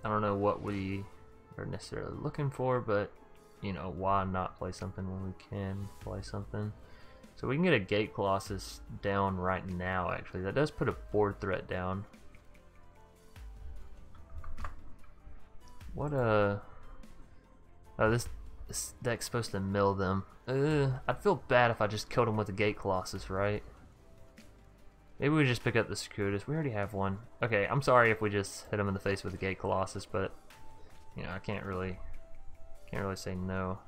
I don't know what we are necessarily looking for, but you know, why not play something when we can play something? So we can get a Gate Colossus down right now, actually. That does put a board threat down. What oh, this deck's supposed to mill them. I'd feel bad if I just killed him with a Gate Colossus, right? Maybe we just pick up the Circuitous. We already have one. Okay, I'm sorry if we just hit him in the face with a Gate Colossus, but you know, I can't really say no.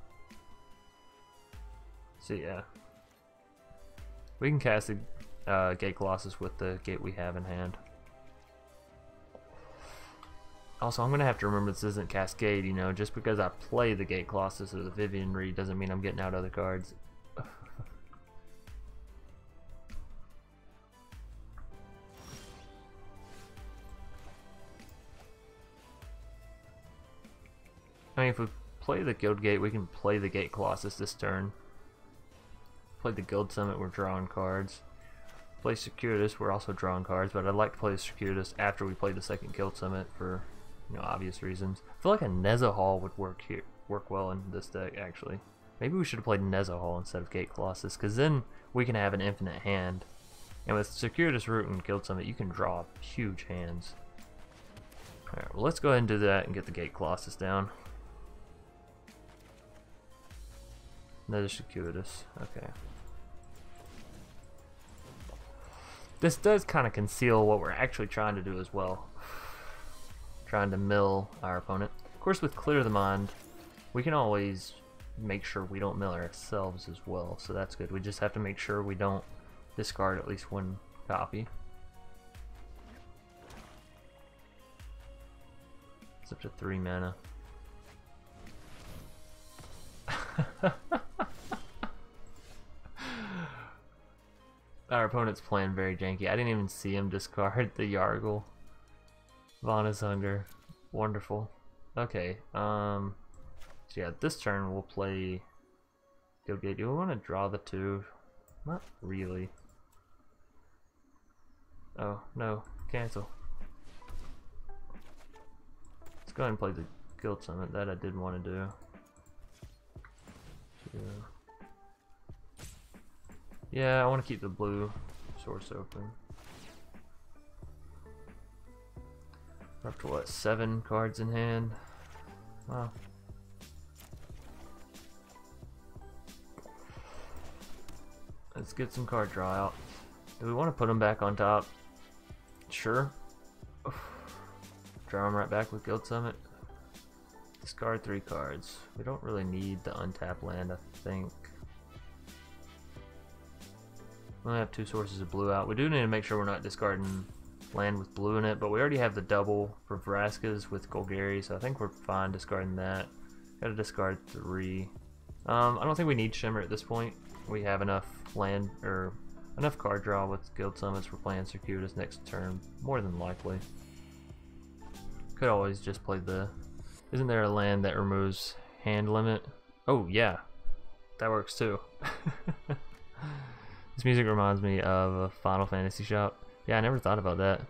So yeah, we can cast the Gate Colossus with the gate we have in hand. Also, I'm gonna have to remember this isn't Cascade. You know, just because I play the Gate Colossus or the Vivian Reed doesn't mean I'm getting out other cards. I mean, if we play the Guild Gate, we can play the Gate Colossus this turn. Play the Guild Summit, we're drawing cards. Play Circuitous, we're also drawing cards, but I'd like to play the Circuitous after we play the second Guild Summit for, you know, obvious reasons. I feel like a Nezahal would work well in this deck, actually. Maybe we should have played Nezahal instead of Gate Colossus, because then we can have an infinite hand. And with Circuitous Root and Guild Summit, you can draw huge hands. Alright, well, let's go ahead and do that and get the Gate Colossus down. Another Circuitous, okay. This does kind of conceal what we're actually trying to do as well. Trying to mill our opponent. Of course, with Clear the Mind, we can always make sure we don't mill ourselves as well, so that's good. We just have to make sure we don't discard at least one copy. It's up to 3 mana. Our opponent's playing very janky. I didn't even see him discard the Yargle. Vana's Hunger. Wonderful. Okay, so yeah, this turn we'll play Guild Gate. Do we want to draw the 2? Not really. Oh, no. Cancel. Let's go ahead and play the Guild Summit. That I did want to do. Yeah, I want to keep the blue source open. We're up to what, 7 cards in hand? Wow. Let's get some card draw out. Do we want to put them back on top? Sure. Draw them right back with Guild Summit. Discard 3 cards. We don't really need the untapped land, I think. We only have 2 sources of blue out. We do need to make sure we're not discarding land with blue in it, but we already have the double for Vraska's with Golgari, so I think we're fine discarding that. Gotta discard 3. I don't think we need Shimmer at this point. We have enough land, or enough card draw with Guild Summits for playing Circuitous next turn, more than likely. Could always just play the... Isn't there a land that removes hand limit? Oh yeah, that works too. This music reminds me of a Final Fantasy shop. Yeah, I never thought about that.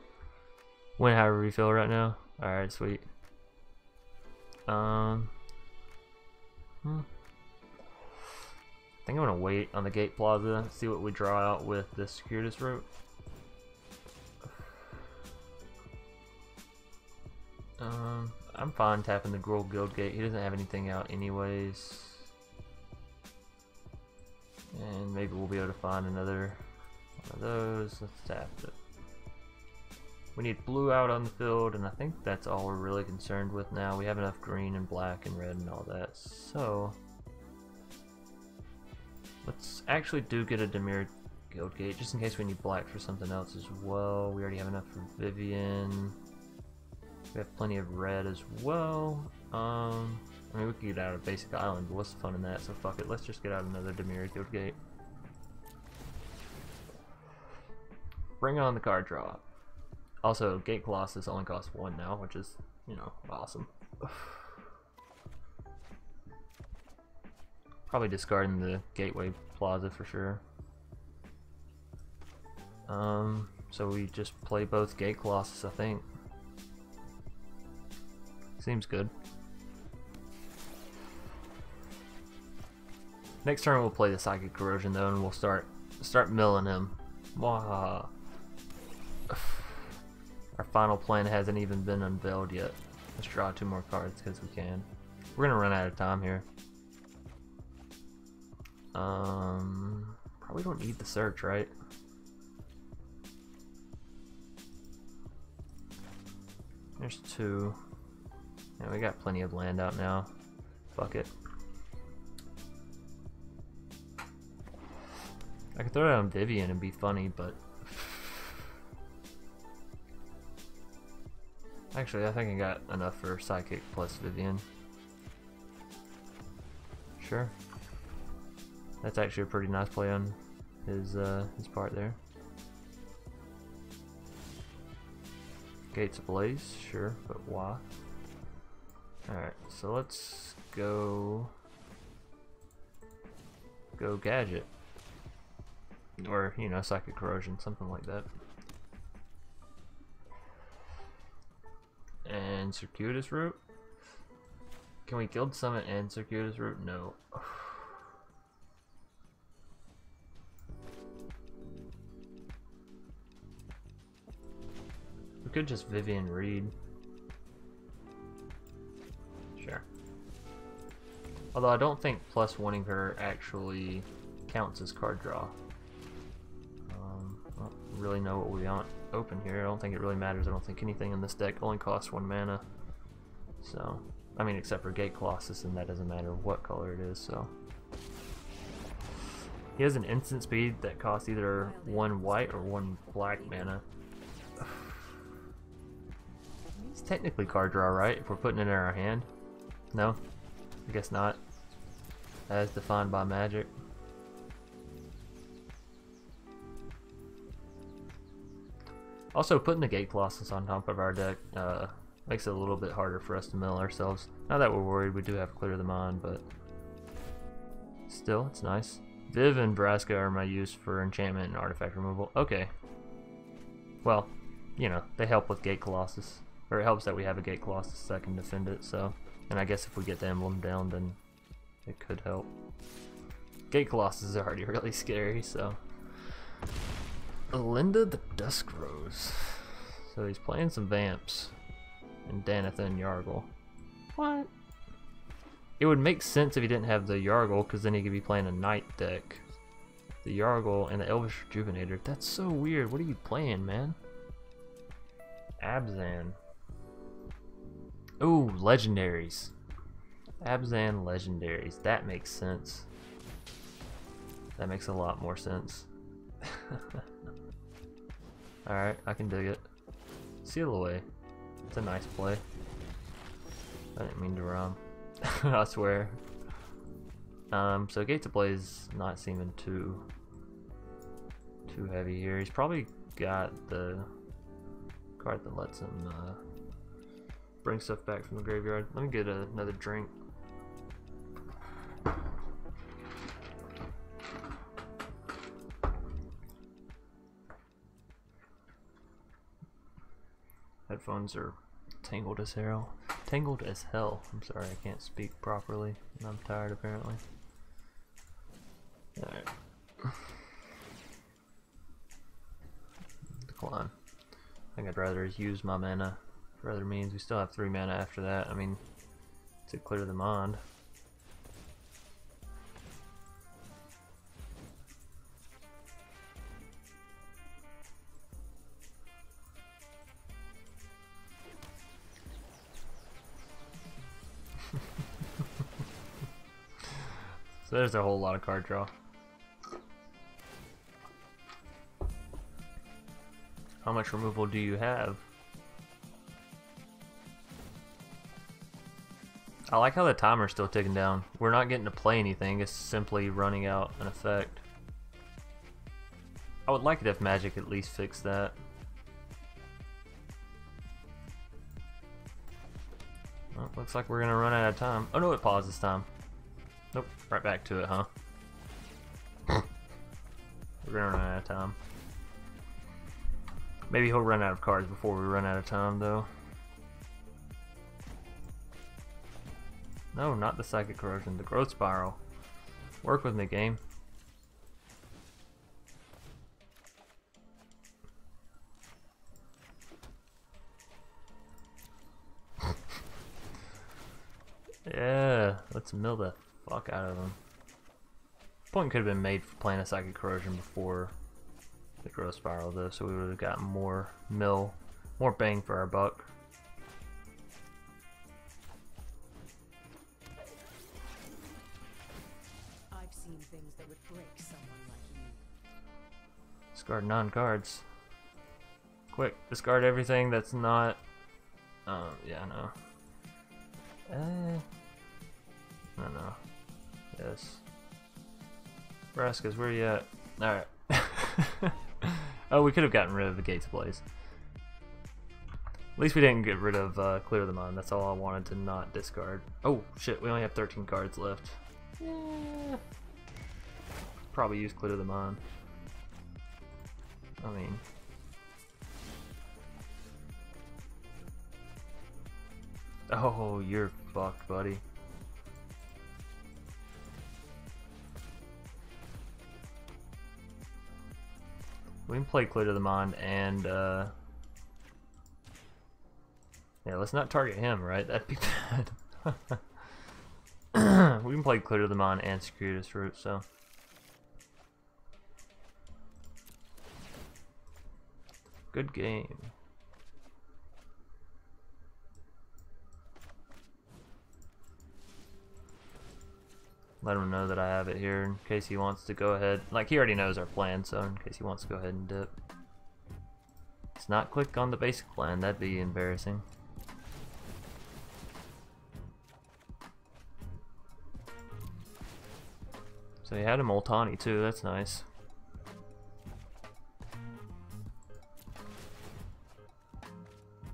Win however you feel right now. Alright, sweet. I think I'm gonna wait on the Gate Plaza, see what we draw out with the Circuitous route. I'm fine tapping the Gruul Guild Gate. He doesn't have anything out anyways. And maybe we'll be able to find another one of those. Let's tap it. We need blue out on the field, and I think that's all we're really concerned with now. We have enough green and black and red and all that, so let's actually get a Dimir Guild Gate, just in case we need black for something else as well. We already have enough for Vivian. We have plenty of red as well. I mean, we could get out of Basic Island, but what's the fun in that? So fuck it, let's just get out another Dimir Guild Gate. Bring on the card draw. Also, Gate Colossus only costs 1 now, which is, you know, awesome. Probably discarding the Gateway Plaza for sure. So we just play both Gate Colossus, I think. Seems good. Next turn we'll play the Psychic Corrosion though, and we'll start milling him. Wow. Our final plan hasn't even been unveiled yet. Let's draw 2 more cards because we can. We're gonna run out of time here. Probably don't need the search, right? There's 2. Yeah, we got plenty of land out now. Fuck it. I could throw it on Vivian and be funny, but actually I think I got enough for Psychic plus Vivian. Sure. That's actually a pretty nice play on his part there. Gates Ablaze, sure, but why? Alright, so let's go Gadget. Or, you know, Psychic Corrosion, something like that. And Circuitous route? Can we Guild Summit and Circuitous route? No. We could just Vivian Reed. Sure. Although I don't think plus wanting her actually counts as card draw. I don't really know what we want open here. I don't think it really matters. I don't think anything in this deck only costs 1 mana. So, I mean, except for Gate Colossus, and that doesn't matter what color it is, so. He has an instant speed that costs either 1 white or 1 black mana. It's technically card draw, right? If we're putting it in our hand? No? I guess not. As defined by Magic. Also, putting the Gate Colossus on top of our deck makes it a little bit harder for us to mill ourselves. Not that we're worried, we do have Clear the Mind, but still, it's nice. Viv and Vraska are my use for enchantment and artifact removal. Okay. Well, you know, they help with Gate Colossus. Or it helps that we have a Gate Colossus that can defend it, so... And I guess if we get the emblem down, then it could help. Gate Colossus is already really scary, so... Linda the Dusk Rose. So he's playing some Vamps. And Danitha and Yargle. What? It would make sense if he didn't have the Yargle, because then he could be playing a Knight deck. The Yargle and the Elvish Rejuvenator. That's so weird. What are you playing, man? Abzan. Ooh, legendaries. Abzan legendaries. That makes sense. That makes a lot more sense. Alright, I can dig it. Seal away. It's a nice play. I didn't mean to rhyme. I swear. So Gate to Play is not seeming too heavy here. He's probably got the card that lets him bring stuff back from the graveyard. Let me get another drink. Headphones are tangled as hell. Tangled as hell. I'm sorry, I can't speak properly, and I'm tired apparently. Alright. Decline. I think I'd rather use my mana for other means. We still have 3 mana after that. I mean, to clear the mind. So there's a whole lot of card draw. How much removal do you have? I like how the timer's still ticking down. We're not getting to play anything, it's simply running out an effect. I would like it if Magic at least fixed that. Well, looks like we're gonna run out of time. Oh no, it paused this time. Nope, right back to it, huh? We're gonna run out of time. Maybe he'll run out of cards before we run out of time, though. No, not the Psychic Corrosion, the Growth Spiral. Work with me, game. Yeah, let's mill the fuck out of him. Point could have been made for playing a Psychic Corrosion before the Growth Spiral, though, so we would have gotten more bang for our buck. I've seen things that would break someone like you. Discard 9 cards. Quick, discard everything that's not. Yeah, no. No. Yes. Rascas, where you at? Alright. Oh, we could have gotten rid of the Gates Blaze. At least we didn't get rid of Clear the Mind. That's all I wanted to not discard. Oh, shit, we only have 13 cards left. Yeah. Probably use Clear the Mind. I mean... Oh, you're fucked, buddy. We can play Clear to the Mind and, yeah, let's not target him, right? That'd be bad. We can play Clear to the Mind and Circuitous Route, so. Good game. Let him know that I have it here in case he wants to go ahead. Like, he already knows our plan, so in case he wants to go ahead and dip. Let's not click on the basic plan, that'd be embarrassing. So he had a Multani too, that's nice.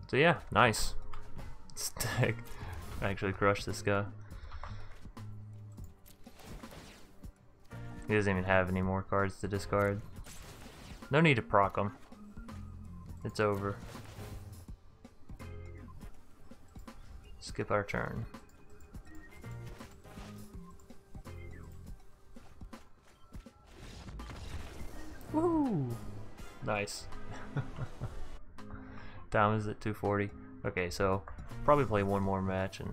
So yeah, nice. Stick. I actually crushed this guy. He doesn't even have any more cards to discard. No need to proc him. It's over. Skip our turn. Woo! Nice. Time is at 2:40. Okay, so probably play one more match and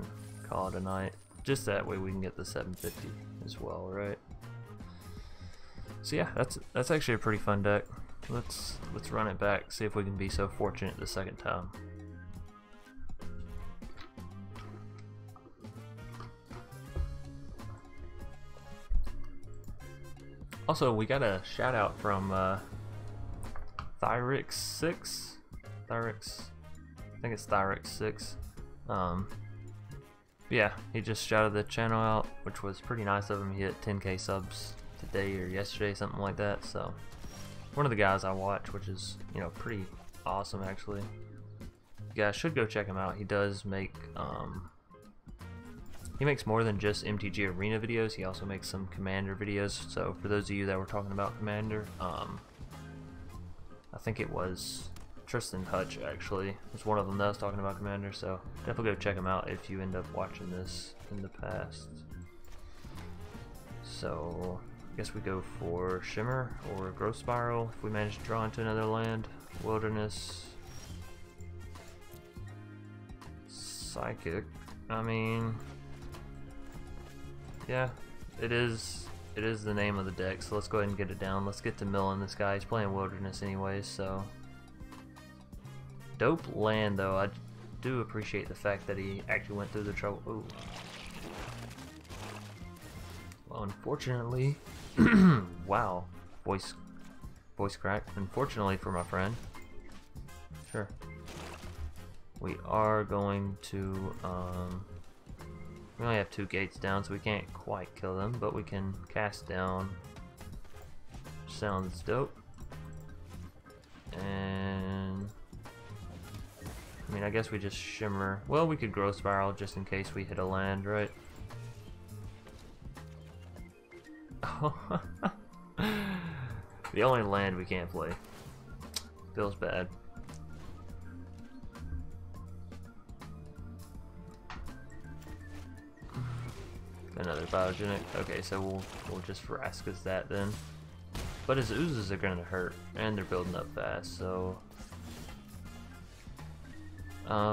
call it a night. Just that way we can get the 750 as well, right? So yeah, that's actually a pretty fun deck. Let's run it back, see if we can be so fortunate the second time. Also, we got a shout out from ThyrixSyx. I think it's ThyrixSyx. Yeah, he just shouted the channel out, which was pretty nice of him. He hit 10k subs today or yesterday, something like that. So one of the guys I watch, which is, you know, pretty awesome actually. You guys should go check him out. He does make he makes more than just MTG Arena videos. He also makes some Commander videos. So for those of you that were talking about Commander, I think it was Tristan Hutch actually was one of them that was talking about Commander. So definitely go check him out if you end up watching this in the past. So I guess we go for Shimmer or Growth Spiral if we manage to draw into another land. Wilderness, Psychic. I mean, yeah, it is the name of the deck, so let's go ahead and get it down. Let's get to milling this guy. He's playing Wilderness anyways, so dope land though. I do appreciate the fact that he actually went through the trouble. Ooh. Well, unfortunately, wow, voice crack. Unfortunately for my friend, sure, we are going to we only have 2 gates down, so we can't quite kill them, but we can cast down. Sounds dope. And I mean, I guess we just Shimmer. Well, we could Growth Spiral just in case we hit a land, right? The only land we can't play. Feels bad. Another biogenic. Okay, so we'll just Vraskus that then. But his oozes are gonna hurt, and they're building up fast, so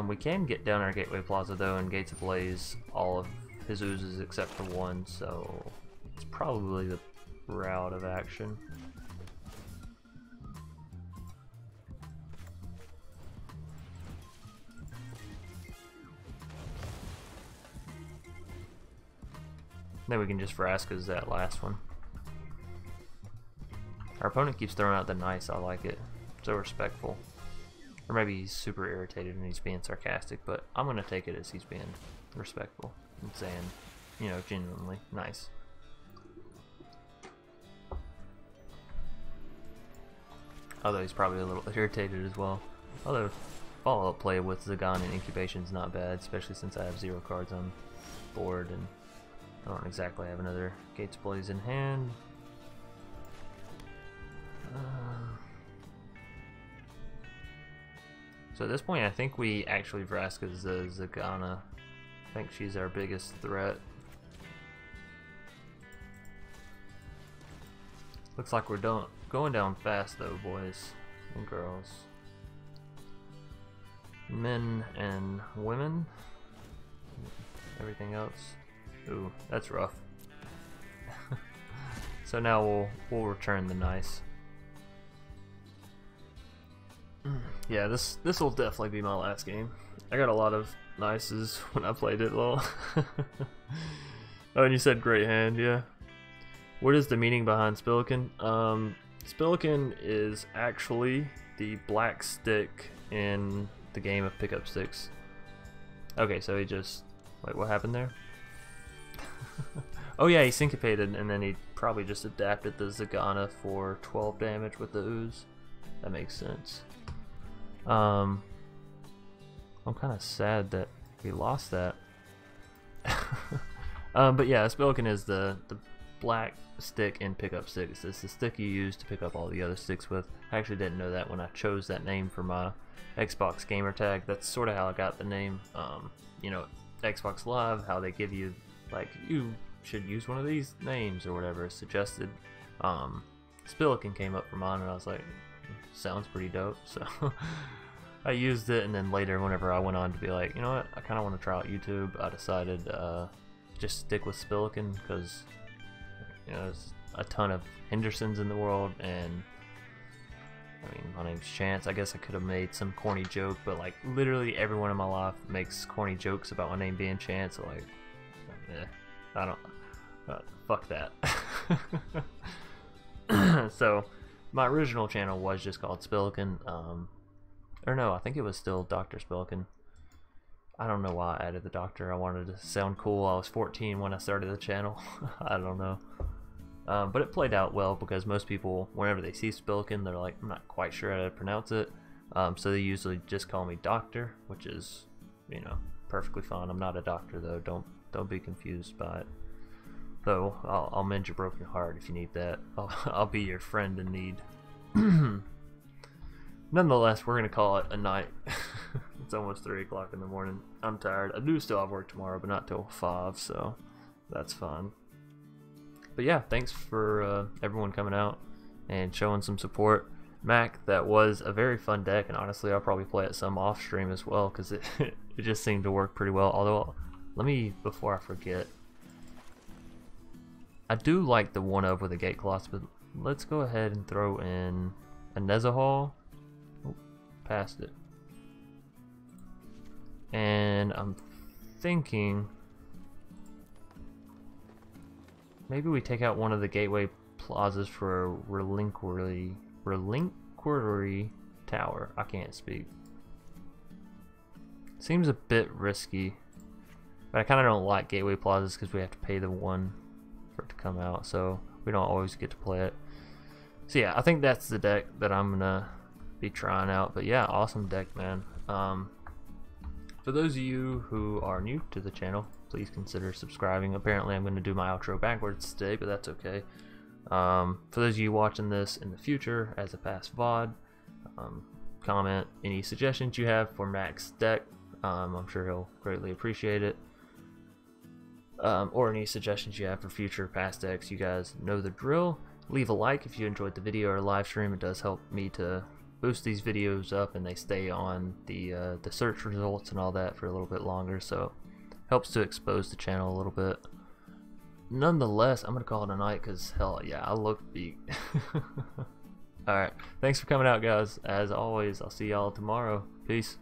we can get down our Gateway Plaza though, and Gates Ablaze all of his oozes except for one, so it's probably the route of action. Then we can just Vraskus that last one. Our opponent keeps throwing out the nice. I like it. So respectful. Or maybe he's super irritated and he's being sarcastic, but I'm gonna take it as he's being respectful and saying, you know, genuinely nice. Although he's probably a little irritated as well. Although follow-up play with Zagan and Incubation's not bad, especially since I have 0 cards on board and I don't exactly have another Gates Blaze in hand. So at this point, I think we actually Vraskus the Zagana. I think she's our biggest threat. Looks like we're going down fast though, boys and girls. Men and women. Everything else. Ooh, that's rough. So now we'll return the nice. Yeah, this will definitely be my last game. I got a lot of nices when I played it, lol. Oh, and you said great hand, yeah. What is the meaning behind Spilikin? Spilikin is actually the black stick in the game of pickup sticks. Okay, so he just... Wait, what happened there? Oh yeah, he syncopated and then he probably just adapted the Zagana for 12 damage with the ooze. That makes sense. I'm kind of sad that we lost that. But yeah, Spilikin is the black stick and pickup sticks. It's the stick you use to pick up all the other sticks with. I actually didn't know that when I chose that name for my Xbox gamer tag. That's sort of how I got the name. You know, Xbox Live, how they give you, like, you should use one of these names or whatever suggested. Spillikin came up for mine, and I was like, sounds pretty dope. So I used it, and then later, whenever I went on to be like, you know what, I kind of want to try out YouTube, I decided just stick with Spillikin, because you know, there's a ton of Hendersons in the world, and I mean, my name's Chance. I guess I could have made some corny joke, but like literally everyone in my life makes corny jokes about my name being Chance. So like, I don't. Fuck that. So my original channel was just called Spillikin. Or no, I think it was still Dr. Spillikin. I don't know why I added the doctor. I wanted to sound cool. I was 14 when I started the channel. I don't know. But it played out well, because most people, whenever they see Spillikin, they're like, I'm not quite sure how to pronounce it. So they usually just call me Doctor, which is, you know, perfectly fine. I'm not a doctor though. Don't be confused by it. Though I'll mend your broken heart if you need that. I'll be your friend in need. Nonetheless, we're gonna call it a night. It's almost 3 o'clock in the morning. I'm tired. I do still have work tomorrow, but not till 5, so that's fine. But yeah, thanks for everyone coming out and showing some support. Mac, that was a very fun deck, and honestly, I'll probably play it some off stream as well, because it just seemed to work pretty well. Although, let me, before I forget, I do like the 1-of with the Gate Colossus, but let's go ahead and throw in a Nezahal. Oh, passed it. And I'm thinking maybe we take out one of the Gateway Plazas for a Relinquary Tower. I can't speak. Seems a bit risky, but I kind of don't like Gateway Plazas because we have to pay the 1 for it to come out, so we don't always get to play it. So yeah, I think that's the deck that I'm gonna be trying out. But yeah, awesome deck, man. For those of you who are new to the channel, please consider subscribing. Apparently I'm going to do my outro backwards today, but that's okay. For those of you watching this in the future as a past VOD, comment any suggestions you have for Mac's deck. I'm sure he'll greatly appreciate it. Or any suggestions you have for future past decks. You guys know the drill. Leave a like if you enjoyed the video or live stream. It does help me to boost these videos up, and they stay on the search results and all that for a little bit longer, so helps to expose the channel a little bit. Nonetheless, I'm gonna call it a night, because hell yeah, I look beat. Alright, thanks for coming out, guys. As always, I'll see y'all tomorrow. Peace.